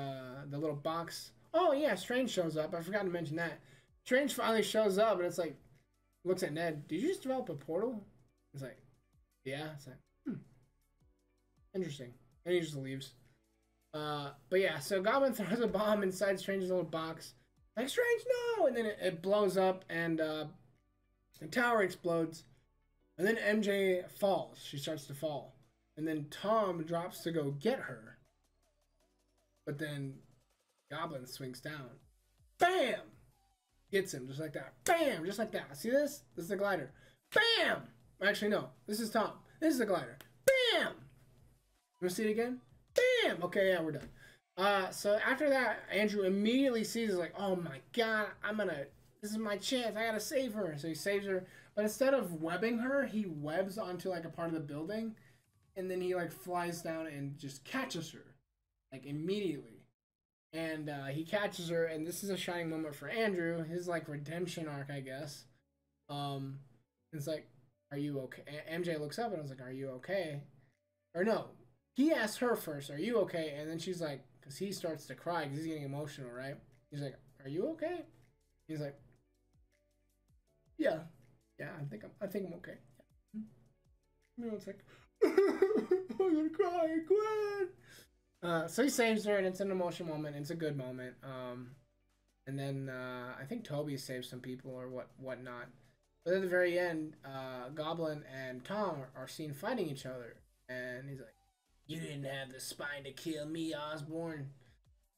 little box. Oh yeah, Strange shows up. I forgot to mention that. Strange finally shows up and it's like, looks at Ned. Did you just develop a portal? He's like, yeah. It's like, interesting. And he just leaves. But yeah, so Goblin throws a bomb inside Strange's little box. Like, Strange, no! And then it blows up and the tower explodes. And then MJ falls. She starts to fall. And then Tom drops to go get her. But then Goblin swings down. Bam! Gets him just like that. Bam! Just like that. See this? This is the glider. Bam! Actually, no. This is Tom. This is the glider. Bam! You want to see it again? Bam! Okay, yeah, we're done. So after that, Andrew immediately sees like, oh my God, this is my chance. I gotta save her. So he saves her. But instead of webbing her, he webs onto like a part of the building. And then he like flies down and just catches her. Like immediately. And he catches her, and this is a shining moment for Andrew. His like redemption arc, I guess. It's like, are you okay? MJ looks up and I was like, are you okay? Or no. He asks her first, are you okay? And then she's like, because he starts to cry because he's getting emotional, right? He's like, are you okay? He's like, yeah, I think I'm okay. It's like, I'm gonna cry, Gwen. So he saves her, and it's an emotional moment. It's a good moment. And then I think Toby saves some people or whatnot. But at the very end, Goblin and Tom are seen fighting each other, and he's like, you didn't have the spine to kill me, Osborn.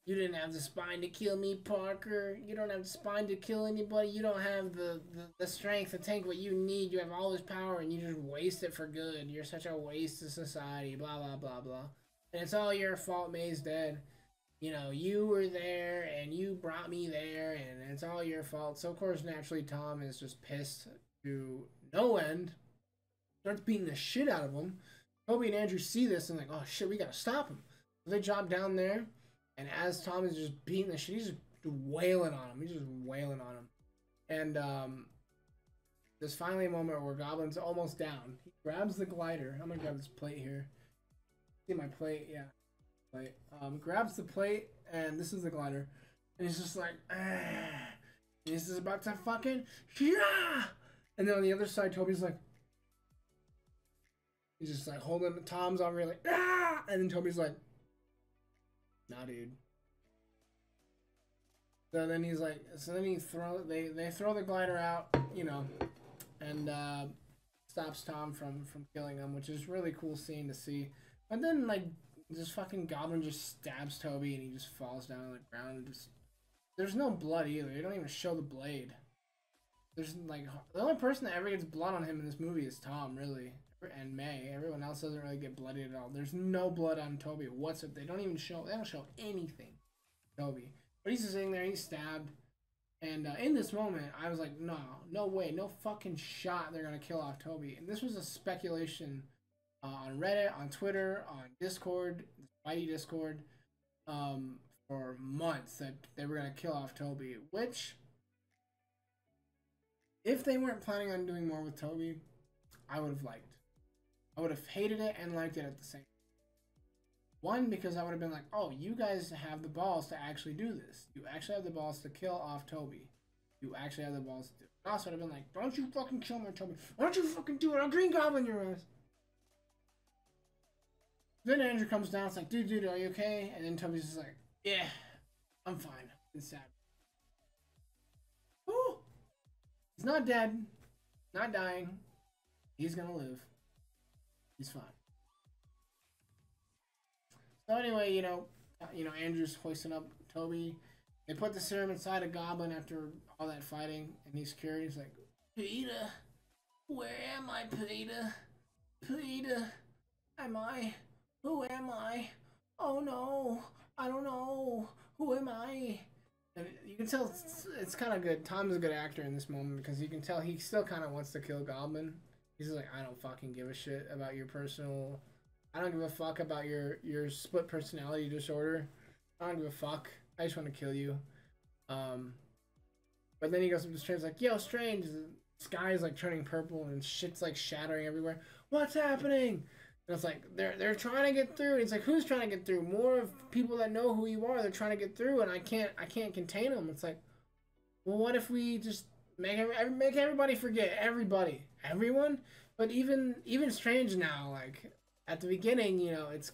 You didn't have the spine to kill me, Parker. You don't have the spine to kill anybody. You don't have the strength to take what you need. You have all this power, and you just waste it for good. You're such a waste to society, blah, blah, blah, blah. And it's all your fault May's dead. You were there, and you brought me there, and it's all your fault. So, of course, naturally, Tom is just pissed to no end. Starts beating the shit out of him. Toby and Andrew see this and like, oh shit, we gotta stop him. So they drop down there, and as Tom is just beating the shit, he's just wailing on him. He's just wailing on him. And there's finally a moment where Goblin's almost down. He grabs the glider. I'm gonna grab this plate here. See my plate? Yeah. Plate. Grabs the plate, and this is the glider. And he's just like, ah. He's just about to fucking, yeah! And then on the other side, Toby's like, he's just like holding Tom's over here like, ah! And then Toby's like, Nah, dude. So then he's like, so then they throw the glider out, you know, and stops Tom from killing him, which is really cool scene to see. But then like this fucking goblin just stabs Toby and he just falls down on the ground. And just there's no blood either. They don't even show the blade. There's like the only person that ever gets blood on him in this movie is Tom, really, and May. Everyone else doesn't really get bloodied at all. There's no blood on Toby. What's it? They don't show anything. Toby, but he's just sitting there. He's stabbed. And in this moment, I was like, no, no way, no fucking shot they're going to kill off Toby. And this was a speculation on Reddit, on Twitter, on Discord, Spidey Discord, for months that they were going to kill off Toby. Which, if they weren't planning on doing more with Toby, I would have liked. I would have hated it and liked it at the same time. One, because I would have been like, oh, you guys have the balls to actually do this. You actually have the balls to kill off Toby. You actually have the balls to do it. I also would have been like, don't you fucking kill my Toby. Why don't you fucking do it? I'll Green Goblin your ass. Then Andrew comes down. It's like, dude, are you okay? And then Toby's just like, yeah, I'm fine. It's sad. Oh, he's not dead. Not dying. He's gonna live. He's fine. So anyway, you know, Andrew's hoisting up Toby. They put the serum inside a Goblin after all that fighting, and he's cured. He's like, Peter, where am I, Peter? Peter, am I? Who am I? Oh no, I don't know. Who am I? And you can tell it's kind of good. Tom's a good actor in this moment because you can tell he still kind of wants to kill Goblin. He's like, I don't fucking give a shit about your personal. I don't give a fuck about your split personality disorder. I don't give a fuck. I just want to kill you. But then he goes up to Strange like, yo, Strange, the sky is like turning purple and shit's like shattering everywhere. What's happening? And it's like they're trying to get through. And he's like, who's trying to get through? More of people that know who you are. They're trying to get through, and I can't contain them. It's like, well, what if we just make everybody forget everyone? But even Strange now, like. At the beginning, you know, it's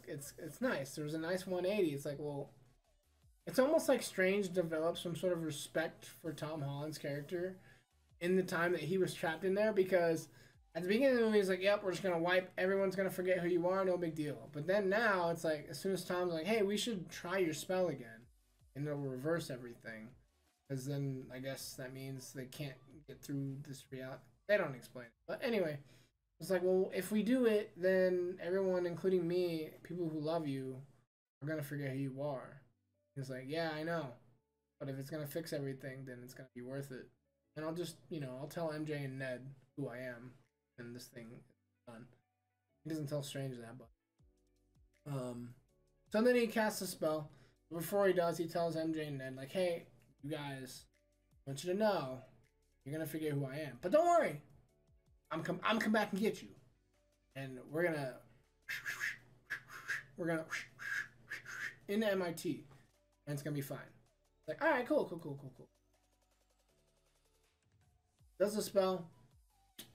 nice. There was a nice 180. It's like, well, it's almost like Strange developed some sort of respect for Tom Holland's character in the time that he was trapped in there, because at the beginning of the movie, he's like, yep, we're just going to wipe, everyone's going to forget who you are, no big deal. But then now, it's like, as soon as Tom's like, hey, we should try your spell again, and it'll reverse everything. Because then, I guess that means they can't get through this reality. They don't explain it. But anyway. It's like, well, if we do it, then everyone, including me, people who love you, are going to forget who you are. He's like, yeah, I know. But if it's going to fix everything, then it's going to be worth it. And I'll just, you know, I'll tell MJ and Ned who I am, and this thing is done. He doesn't tell Strange that, but... So then he casts a spell. Before he does, he tells MJ and Ned, like, hey, you guys, I want you to know, you're going to forget who I am. But don't worry. I'm come back and get you, and we're gonna into MIT, and it's gonna be fine. Like, all right, cool. Does the spell,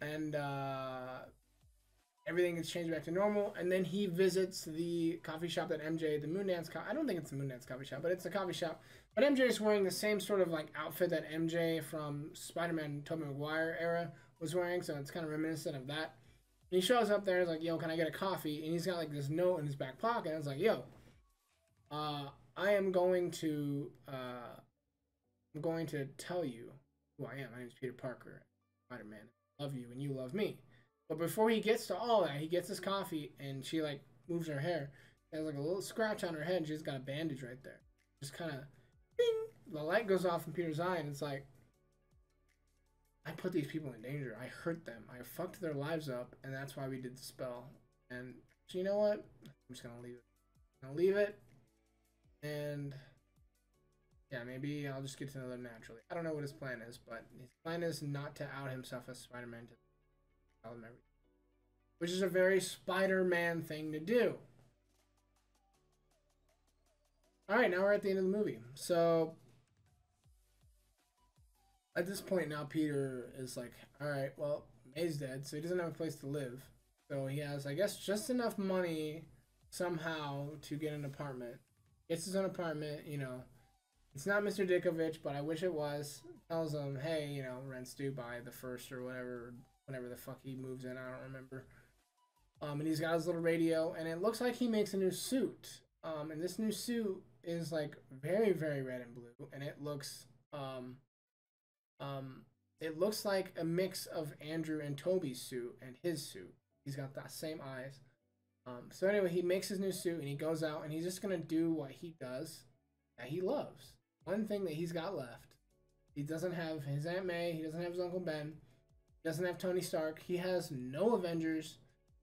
and everything gets changed back to normal. And then he visits the coffee shop that MJ, the Moondance. I don't think it's the Moondance coffee shop, but it's a coffee shop. But MJ is wearing the same sort of like outfit that MJ from Spider-Man Tobey Maguire era was wearing, so it's kind of reminiscent of that. And he shows up there and is like, yo, can I get a coffee? And he's got like this note in his back pocket. And it's like, yo, I am going to tell you who I am. My name is Peter Parker, Spider-Man. I love you and you love me. But before he gets to all that, he gets his coffee and she like moves her hair. There's like a little scratch on her head and she's got a bandage right there. Just kind of, bing! The light goes off in Peter's eye and it's like, I put these people in danger. I hurt them. I fucked their lives up, and that's why we did the spell. And so you know what? I'm just gonna leave it. I'm gonna leave it, and yeah, maybe I'll just get to know them naturally. I don't know what his plan is, but his plan is not to out himself as Spider-Man to tell them everything, which is a very Spider-Man thing to do. All right, now we're at the end of the movie. So at this point now, Peter is like, all right, well, May's dead, so he doesn't have a place to live. So he has, I guess, just enough money somehow to get an apartment. gets his own apartment. You know, it's not Mr. Dickovich, but I wish it was. Tells him, hey, you know, rent's due by the first or whatever, whenever the fuck he moves in. I don't remember. And he's got his little radio, and it looks like he makes a new suit. And this new suit is like very, very red and blue, and it looks like a mix of Andrew and Toby's suit and his suit. He's got the same eyes. So anyway, he makes his new suit and he goes out and he's just gonna do what he does that he loves. One thing that he's got left. He doesn't have his Aunt May. He doesn't have his Uncle Ben. He doesn't have Tony Stark. He has no Avengers.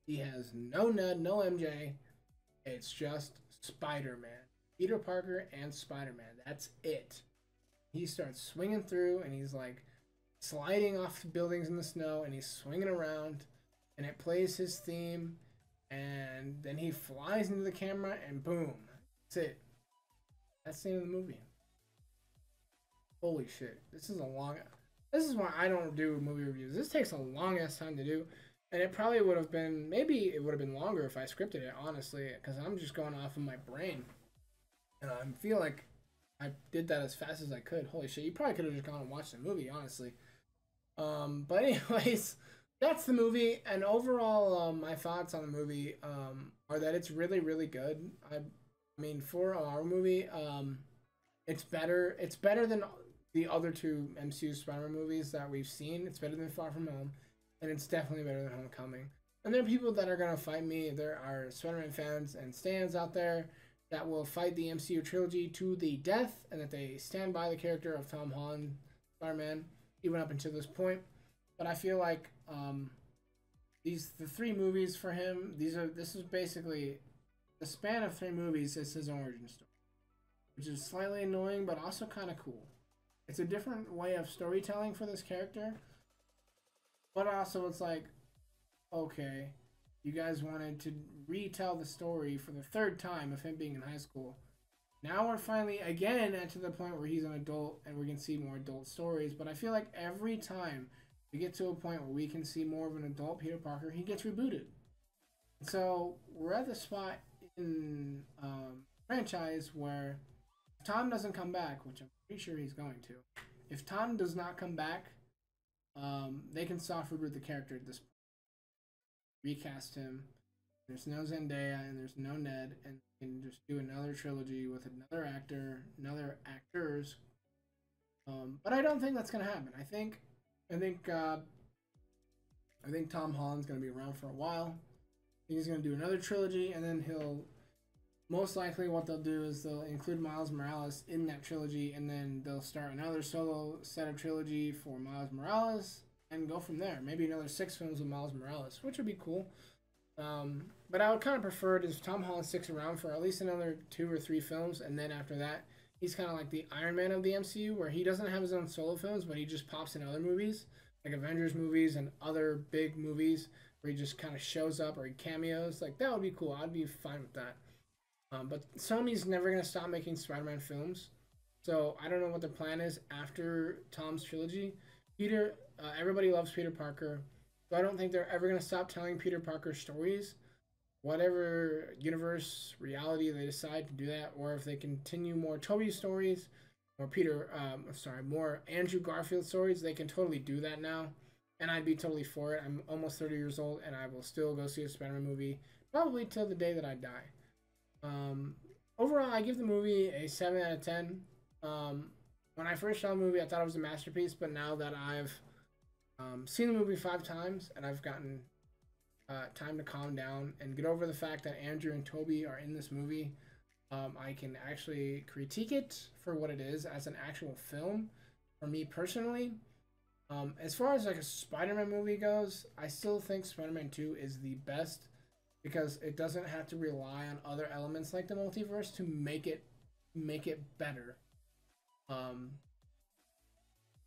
He has no Ned, no MJ. It's just Spider-Man. Peter Parker and Spider-Man. That's it. He starts swinging through and he's like sliding off buildings in the snow and he's swinging around and it plays his theme and then he flies into the camera and boom. That's it. That's the end of the movie. Holy shit. This is why I don't do movie reviews. This takes a long ass time to do. And it probably would have been, maybe it would have been longer if I scripted it, honestly, because I'm just going off of my brain. And I feel like I did that as fast as I could. Holy shit, you probably could have just gone and watched the movie, honestly. But anyways, that's the movie. And overall, my thoughts on the movie are that it's really, really good. I mean, for our movie, it's better. It's better than the other two MCU Spider-Man movies that we've seen. It's better than Far From Home. And it's definitely better than Homecoming. And there are people that are going to fight me. There are Spider-Man fans and stans out there that will fight the MCU trilogy to the death and that they stand by the character of Tom Holland, Spider-Man, even up until this point. But I feel like the three movies for him, this is basically the span of 3 movies is his origin story, which is slightly annoying but also kind of cool. It's a different way of storytelling for this character. But also, it's like, okay, you guys wanted to retell the story for the 3rd time of him being in high school. Now we're finally, again, to the point where he's an adult and we can see more adult stories. But I feel like every time we get to a point where we can see more of an adult Peter Parker, he gets rebooted. So we're at the spot in franchise where if Tom doesn't come back, which I'm pretty sure he's going to, if Tom does not come back, they can soft reboot the character at this point. Recast him. There's no Zendaya and there's no Ned, and they can just do another trilogy with another actor, another actors. But I don't think that's gonna happen. I think Tom Holland's gonna be around for a while. He's gonna do another trilogy, and then he'll most likely what they'll do is they'll include Miles Morales in that trilogy, and then they'll start another solo set of trilogy for Miles Morales and go from there. Maybe another 6 films with Miles Morales, which would be cool. But I would kind of prefer it if Tom Holland sticks around for at least another 2 or 3 films, and then after that, he's kind of like the Iron Man of the MCU, where he doesn't have his own solo films, but he just pops in other movies, like Avengers movies and other big movies, where he just kind of shows up or he cameos. Like, that would be cool. I'd be fine with that. But Sony's never going to stop making Spider-Man films. So I don't know what their plan is after Tom's trilogy. Everybody loves Peter Parker. So I don't think they're ever going to stop telling Peter Parker stories. Whatever universe, reality they decide to do that. Or if they continue more Tobey stories, or more Andrew Garfield stories, they can totally do that now. And I'd be totally for it. I'm almost 30 years old and I will still go see a Spider-Man movie. Probably till the day that I die. Overall, I give the movie a 7 out of 10. When I first saw the movie, I thought it was a masterpiece, but now that I've seen the movie 5 times and I've gotten time to calm down and get over the fact that Andrew and Toby are in this movie, I can actually critique it for what it is as an actual film. For me personally, as far as like a Spider-Man movie goes, I still think Spider-Man 2 is the best, because it doesn't have to rely on other elements like the multiverse to make it better. And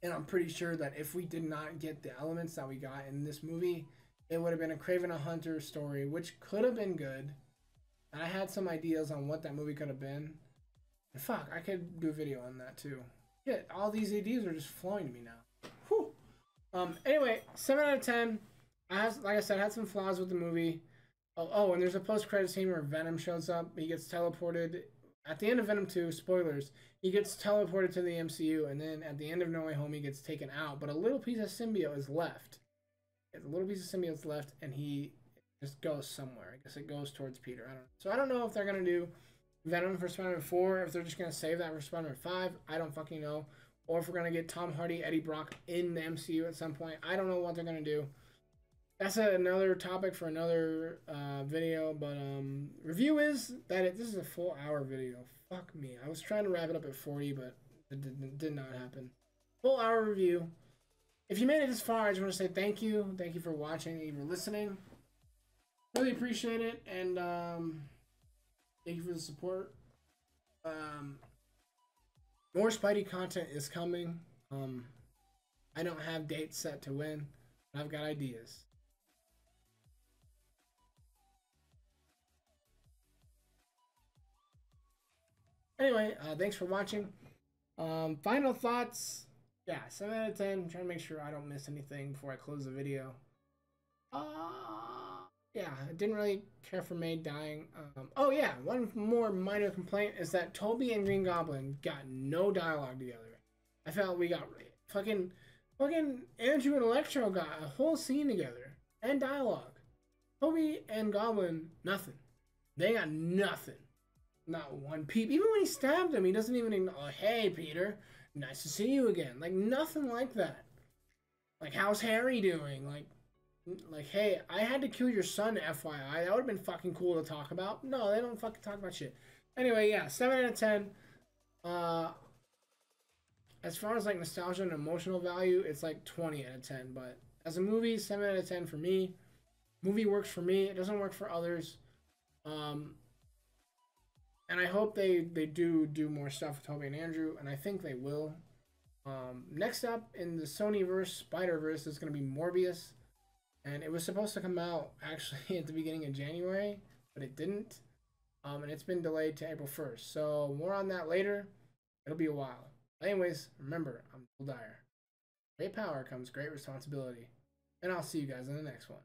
I'm pretty sure that if we did not get the elements that we got in this movie, it would have been a Kraven the Hunter story, which could have been good. And I had some ideas on what that movie could have been. And fuck, I could do a video on that too. Shit, all these ideas are just flowing to me now. Whew. Anyway, 7 out of 10. Like I said, I had some flaws with the movie. Oh, and there's a post-credit scene where Venom shows up. He gets teleported at the end of Venom 2, spoilers, he gets teleported to the MCU, and then at the end of No Way Home, he gets taken out, but a little piece of symbiote is left. A little piece of symbiote's left, and he just goes somewhere. I guess it goes towards Peter. I don't know. So I don't know if they're going to do Venom for Spider-Man 4, if they're just going to save that for Spider-Man 5. I don't fucking know. Or if we're going to get Tom Hardy, Eddie Brock in the MCU at some point. I don't know what they're going to do. That's another topic for another video, but review is that this is a full hour video. Fuck me. I was trying to wrap it up at 40, but it did not happen. Full hour review. If you made it this far, I just want to say thank you. Thank you for watching. Thank you for listening. Really appreciate it, and thank you for the support. More Spidey content is coming. I don't have dates set to when, but I've got ideas. Anyway, thanks for watching. Final thoughts. Yeah, 7 out of 10. I'm trying to make sure I don't miss anything before I close the video. Yeah, I didn't really care for May dying. Oh yeah, one more minor complaint is that Toby and Green Goblin got no dialogue together. I felt we got fucking Andrew and Electro got a whole scene together and dialogue. Toby and Goblin, nothing. They got nothing. Not one peep. Even when he stabbed him, he doesn't even, oh, hey, Peter, nice to see you again. Like, nothing like that. Like, how's Harry doing? Like, hey, I had to kill your son, FYI. That would have been fucking cool to talk about. No, they don't fucking talk about shit. Anyway, yeah, 7 out of 10. As far as, like, nostalgia and emotional value, it's, like, 20 out of 10. But as a movie, 7 out of 10 for me. Movie works for me. It doesn't work for others. And I hope they do more stuff with Tobey and Andrew, and I think they will. Next up in the Sonyverse, Spider-Verse, is going to be Morbius. And it was supposed to come out, actually, at the beginning of January, but it didn't. And it's been delayed to April 1st. So, more on that later. It'll be a while. Anyways, remember, I'm Joel Dyer. Great power comes great responsibility. And I'll see you guys in the next one.